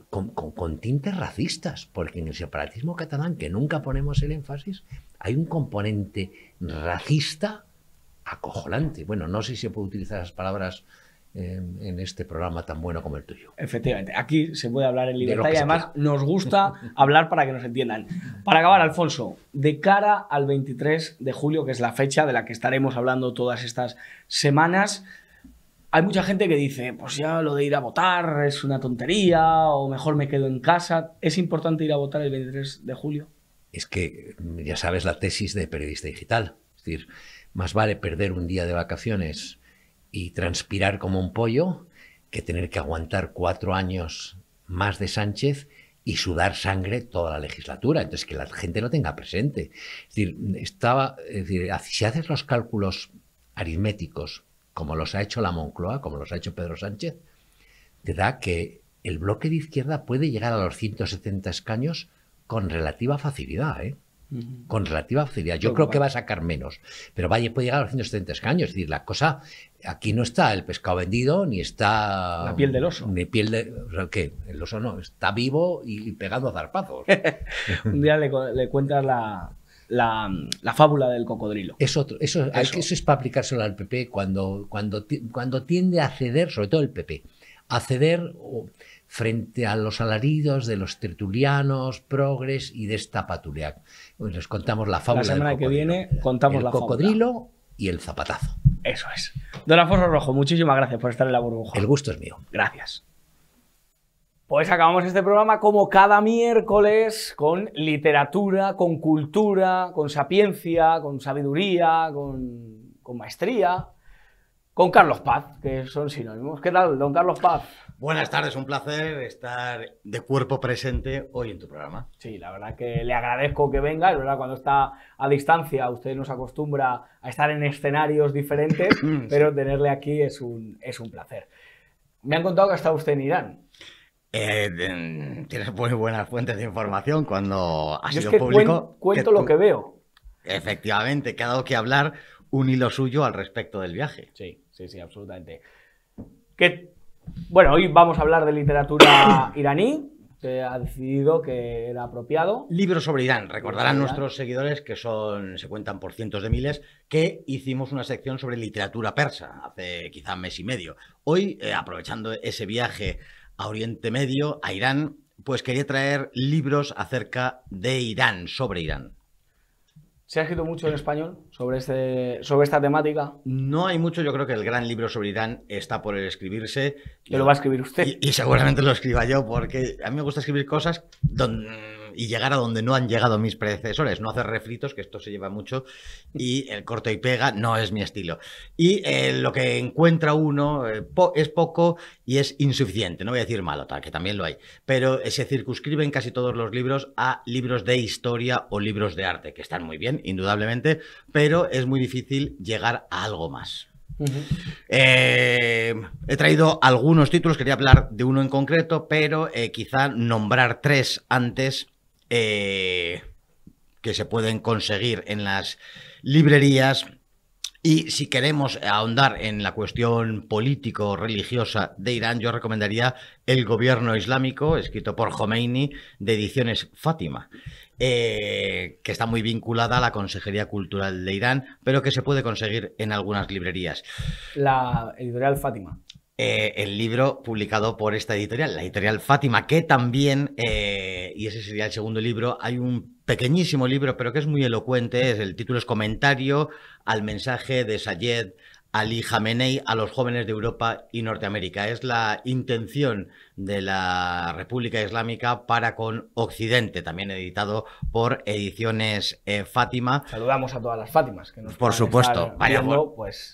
con tintes racistas, porque en el separatismo catalán, que nunca ponemos el énfasis, hay un componente racista acojonante. Bueno, no sé si se puede utilizar esas palabras en este programa tan bueno como el tuyo. Efectivamente, aquí se puede hablar en libertad y además nos gusta hablar para que nos entiendan. Para acabar, Alfonso, de cara al 23 de julio, que es la fecha de la que estaremos hablando todas estas semanas, hay mucha gente que dice, pues ya lo de ir a votar es una tontería o mejor me quedo en casa. ¿Es importante ir a votar el 23 de julio? Es que ya sabes la tesis de periodista digital. Es decir, más vale perder un día de vacaciones y transpirar como un pollo que tener que aguantar 4 años más de Sánchez y sudar sangre toda la legislatura. Entonces, que la gente lo tenga presente. Es decir, si haces los cálculos aritméticos, como los ha hecho la Moncloa, como los ha hecho Pedro Sánchez, te da que el bloque de izquierda puede llegar a los 170 escaños con relativa facilidad, ¿eh? Con relativa facilidad. Yo creo que va a sacar menos, pero puede llegar a los 170 escaños. Es decir, la cosa, aquí no está el pescado vendido, ni está... La piel del oso. Ni piel de... O sea, ¿qué? El oso no, está vivo y pegando zarpazos. Un día le cuentas la fábula del cocodrilo. Eso es para aplicárselo al PP cuando tiende a ceder, sobre todo el PP, a ceder frente a los alaridos de los tertulianos, progres y de esta patulea. Pues les contamos la fábula. La semana que viene contamos la fábula. El cocodrilo y el zapatazo. Eso es. Don Alfonso Rojo, muchísimas gracias por estar en La Burbuja. El gusto es mío. Gracias. Pues acabamos este programa como cada miércoles con literatura, con cultura, con sapiencia, con sabiduría, con maestría, con Carlos Paz, que son sinónimos. ¿Qué tal, don Carlos Paz? Buenas tardes, un placer estar de cuerpo presente hoy en tu programa. Sí, la verdad que le agradezco que venga, es verdad, cuando está a distancia usted nos acostumbra a estar en escenarios diferentes, pero tenerle aquí es un placer. Me han contado que ha estado usted en Irán. Tienes muy buenas fuentes de información cuando ha sido público. Cuento lo que veo. Efectivamente, que ha dado que hablar un hilo suyo al respecto del viaje. Sí, absolutamente. Bueno, hoy vamos a hablar de literatura iraní, que ha decidido que era apropiado. Libros sobre Irán. Recordarán nuestros seguidores, que se cuentan por cientos de miles, que hicimos una sección sobre literatura persa hace quizá mes y medio. Hoy, aprovechando ese viaje a Oriente Medio, a Irán, pues quería traer libros acerca de Irán, sobre Irán. ¿Se ha escrito mucho en español sobre esta temática? No hay mucho, yo creo que el gran libro sobre Irán está por escribirse. Que lo va a escribir usted. Y seguramente lo escriba yo, porque a mí me gusta escribir cosas y llegar a donde no han llegado mis predecesores, no hacer refritos, que esto se lleva mucho, y el corto y pega no es mi estilo. Y lo que encuentra uno es poco y es insuficiente, no voy a decir malo, tal, que también lo hay, pero se circunscriben casi todos los libros a libros de historia o libros de arte, que están muy bien, indudablemente, pero es muy difícil llegar a algo más. He traído algunos títulos, quería hablar de uno en concreto, pero quizá nombrar 3 antes, que se pueden conseguir en las librerías. Y si queremos ahondar en la cuestión político-religiosa de Irán, yo recomendaría El gobierno islámico, escrito por Khomeini, de Ediciones Fátima, que está muy vinculada a la Consejería Cultural de Irán, pero que se puede conseguir en algunas librerías. La editorial Fátima. El libro publicado por esta editorial, la editorial Fátima, que también, y ese sería el segundo libro, hay un pequeñísimo libro, pero que es muy elocuente, el título es Comentario al mensaje de Sayed Ali Jamenei a los jóvenes de Europa y Norteamérica. Es la intención de la República Islámica para con Occidente, también editado por Ediciones Fátima. Saludamos a todas las Fátimas que nos Por supuesto,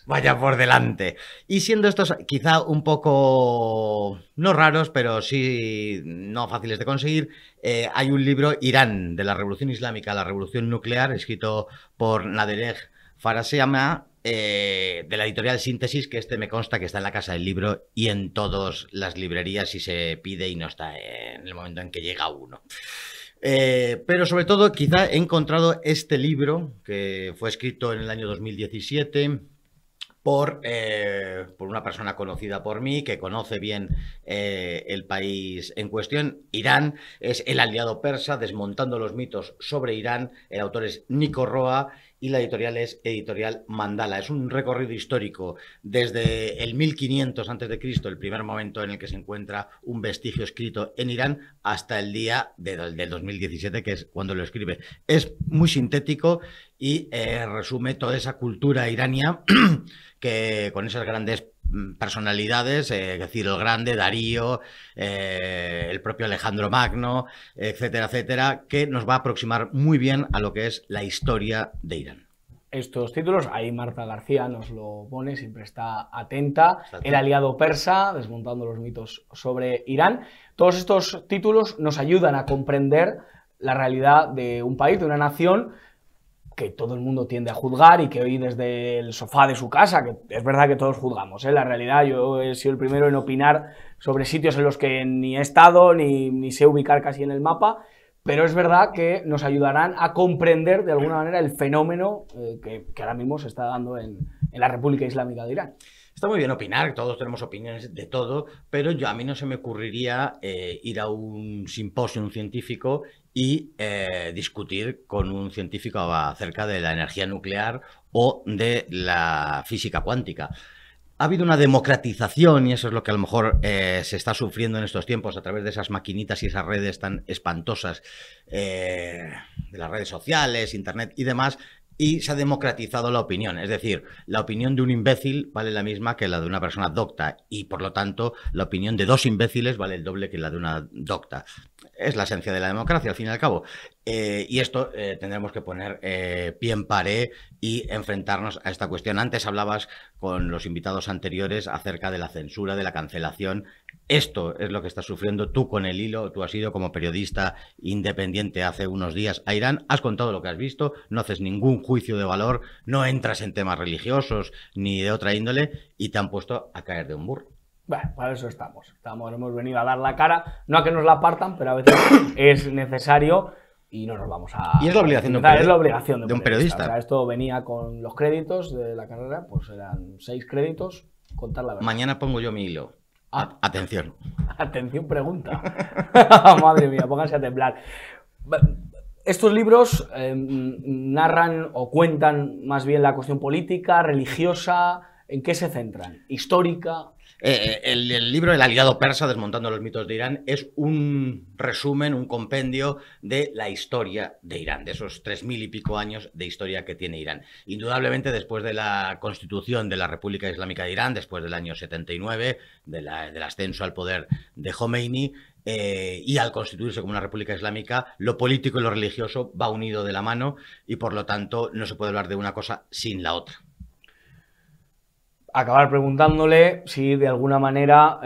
vaya por delante. Y siendo estos quizá un poco no raros, pero sí no fáciles de conseguir, hay un libro, Irán, de la Revolución Islámica a la Revolución Nuclear, escrito por Nadereh Faraseama, de la editorial Síntesis, que me consta que está en la Casa del Libro y en todas las librerías si se pide y no está en el momento en que llega uno. Pero sobre todo quizá he encontrado este libro que fue escrito en el año 2017 por una persona conocida por mí, que conoce bien el país en cuestión. Irán es el aliado persa, desmontando los mitos sobre Irán. El autor es Nico Roa y la editorial es Editorial Mandala. Es un recorrido histórico desde el 1500 a.C., el primer momento en el que se encuentra un vestigio escrito en Irán, hasta el día del 2017, que es cuando lo escribe. Es muy sintético y resume toda esa cultura iraní que con esas grandes personalidades, es decir, el Grande, Darío, el propio Alejandro Magno, etcétera, etcétera, que nos va a aproximar muy bien a lo que es la historia de Irán. Estos títulos, ahí Marta García nos lo pone, siempre está atenta. El aliado persa, desmontando los mitos sobre Irán. Todos estos títulos nos ayudan a comprender la realidad de un país, de una nación que todo el mundo tiende a juzgar y que hoy desde el sofá de su casa, que es verdad que todos juzgamos, la realidad, yo he sido el primero en opinar sobre sitios en los que ni he estado, ni sé ubicar casi en el mapa, pero es verdad que nos ayudarán a comprender de alguna manera el fenómeno que ahora mismo se está dando en la República Islámica de Irán. Está muy bien opinar, todos tenemos opiniones de todo, pero a mí no se me ocurriría ir a un simposio científico y discutir con un científico acerca de la energía nuclear o de la física cuántica. Ha habido una democratización, y eso es lo que a lo mejor se está sufriendo en estos tiempos a través de esas maquinitas y esas redes tan espantosas de las redes sociales, internet y demás, y se ha democratizado la opinión. Es decir, la opinión de un imbécil vale la misma que la de una persona docta, y por lo tanto la opinión de dos imbéciles vale el doble que la de una docta. Es la esencia de la democracia, al fin y al cabo. Y esto tendremos que poner pie en pared y enfrentarnos a esta cuestión. Antes hablabas con los invitados anteriores acerca de la censura, de la cancelación. Esto es lo que estás sufriendo tú con el hilo. Tú has ido como periodista independiente hace unos días a Irán, has contado lo que has visto, no haces ningún juicio de valor, no entras en temas religiosos ni de otra índole, y te han puesto a caer de un burro. Bueno, para eso estamos. Hemos venido a dar la cara, no a que nos la partan, pero a veces es necesario y no nos vamos a... Y es la obligación de un periodista. O sea, esto venía con los créditos de la carrera, pues eran 6 créditos, contar la verdad. Mañana pongo yo mi hilo. Atención. Atención, pregunta. Madre mía, pónganse a temblar. Estos libros narran o cuentan más bien la cuestión política, religiosa. ¿En qué se centran? ¿Histórica? El libro El aliado persa, desmontando los mitos de Irán, es un resumen, un compendio de la historia de Irán, de esos 3000 y pico años de historia que tiene Irán. Indudablemente, después de la constitución de la República Islámica de Irán, después del año 79, del ascenso al poder de Khomeini, y al constituirse como una república islámica, lo político y lo religioso va unido de la mano, y por lo tanto no se puede hablar de una cosa sin la otra. Acabar preguntándole si de alguna manera,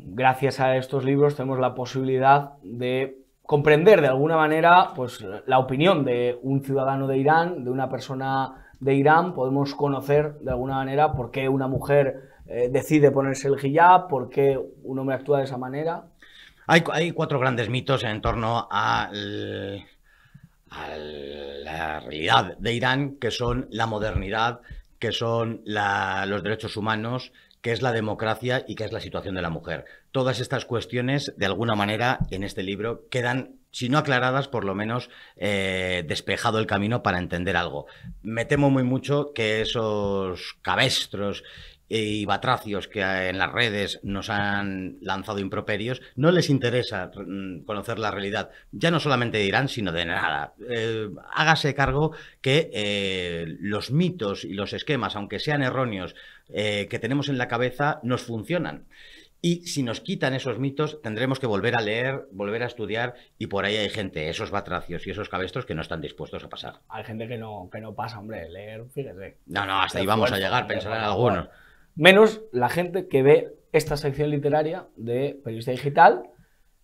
gracias a estos libros, tenemos la posibilidad de comprender de alguna manera pues, la opinión de un ciudadano de Irán, de una persona de Irán. Podemos conocer de alguna manera por qué una mujer decide ponerse el hijab, por qué un hombre actúa de esa manera. Hay 4 grandes mitos en torno a la realidad de Irán, que son la modernidad, que son los derechos humanos, que es la democracia y que es la situación de la mujer. Todas estas cuestiones, de alguna manera, en este libro quedan, si no aclaradas, por lo menos despejado el camino para entender algo. Me temo muy mucho que esos cabestros y batracios que en las redes nos han lanzado improperios, no les interesa conocer la realidad, ya no solamente de Irán, sino de nada. Hágase cargo que los mitos y los esquemas, aunque sean erróneos, que tenemos en la cabeza, nos funcionan. Y si nos quitan esos mitos, tendremos que volver a leer, volver a estudiar, y por ahí hay gente, esos batracios y esos cabestros, que no están dispuestos a pasar. Hay gente que no pasa, hombre, leer, fíjese. No, hasta ahí vamos a llegar, pensarán algunos. Menos la gente que ve esta sección literaria de Periodista Digital.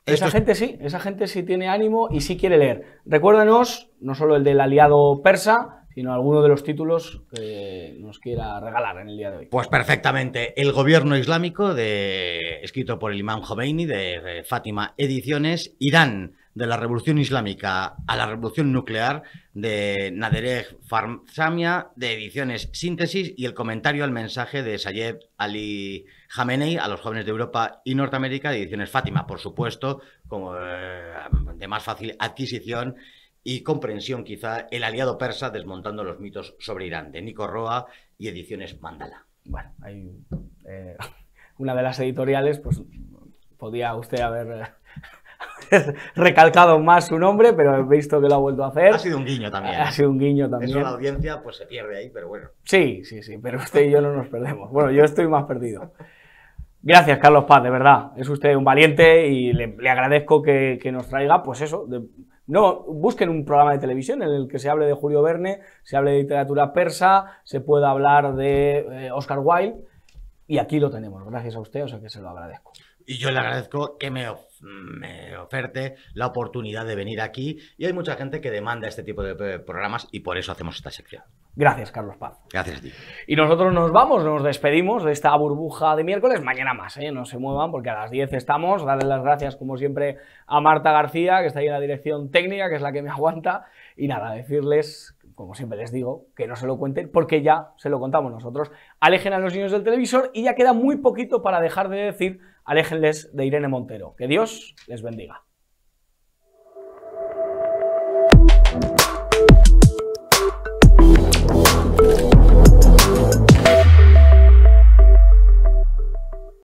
Esa gente sí tiene ánimo y sí quiere leer. Recuérdanos, no solo el del aliado persa, sino alguno de los títulos que nos quiera regalar en el día de hoy. Pues perfectamente. El gobierno islámico, escrito por el imán Khomeini, de Fátima Ediciones. Irán, de la revolución islámica a la revolución nuclear, de Nadereh Farsamia, de Ediciones Síntesis, y el comentario al mensaje de Sayed Ali Khamenei a los jóvenes de Europa y Norteamérica, de Ediciones Fátima, por supuesto, como de más fácil adquisición y comprensión quizá, El aliado persa, desmontando los mitos sobre Irán, de Nico Roa y Ediciones Mandala. Bueno, hay una de las editoriales, pues podía usted haber recalcado más su nombre, pero he visto que lo ha vuelto a hacer. Ha sido un guiño también. Ha sido un guiño también. Eso la audiencia pues se pierde ahí, pero bueno. Sí, pero usted y yo no nos perdemos. Bueno, yo estoy más perdido. Gracias, Carlos Paz, de verdad. Es usted un valiente y le agradezco que nos traiga, pues eso. No, busquen un programa de televisión en el que se hable de Julio Verne, se hable de literatura persa, se pueda hablar de Oscar Wilde, y aquí lo tenemos, gracias a usted, o sea que se lo agradezco. Y yo le agradezco que me oferte la oportunidad de venir aquí, y hay mucha gente que demanda este tipo de programas y por eso hacemos esta sección. Gracias, Carlos Paz. Gracias a ti. Y nosotros nos despedimos de esta burbuja de miércoles. Mañana más, no se muevan porque a las 10 estamos. Darle las gracias como siempre a Marta García, que está ahí en la dirección técnica, que es la que me aguanta. Y nada, decirles, como siempre les digo, que no se lo cuenten porque ya se lo contamos nosotros. Alejen a los niños del televisor y ya queda muy poquito para dejar de decir aléjenles de Irene Montero. Que Dios les bendiga.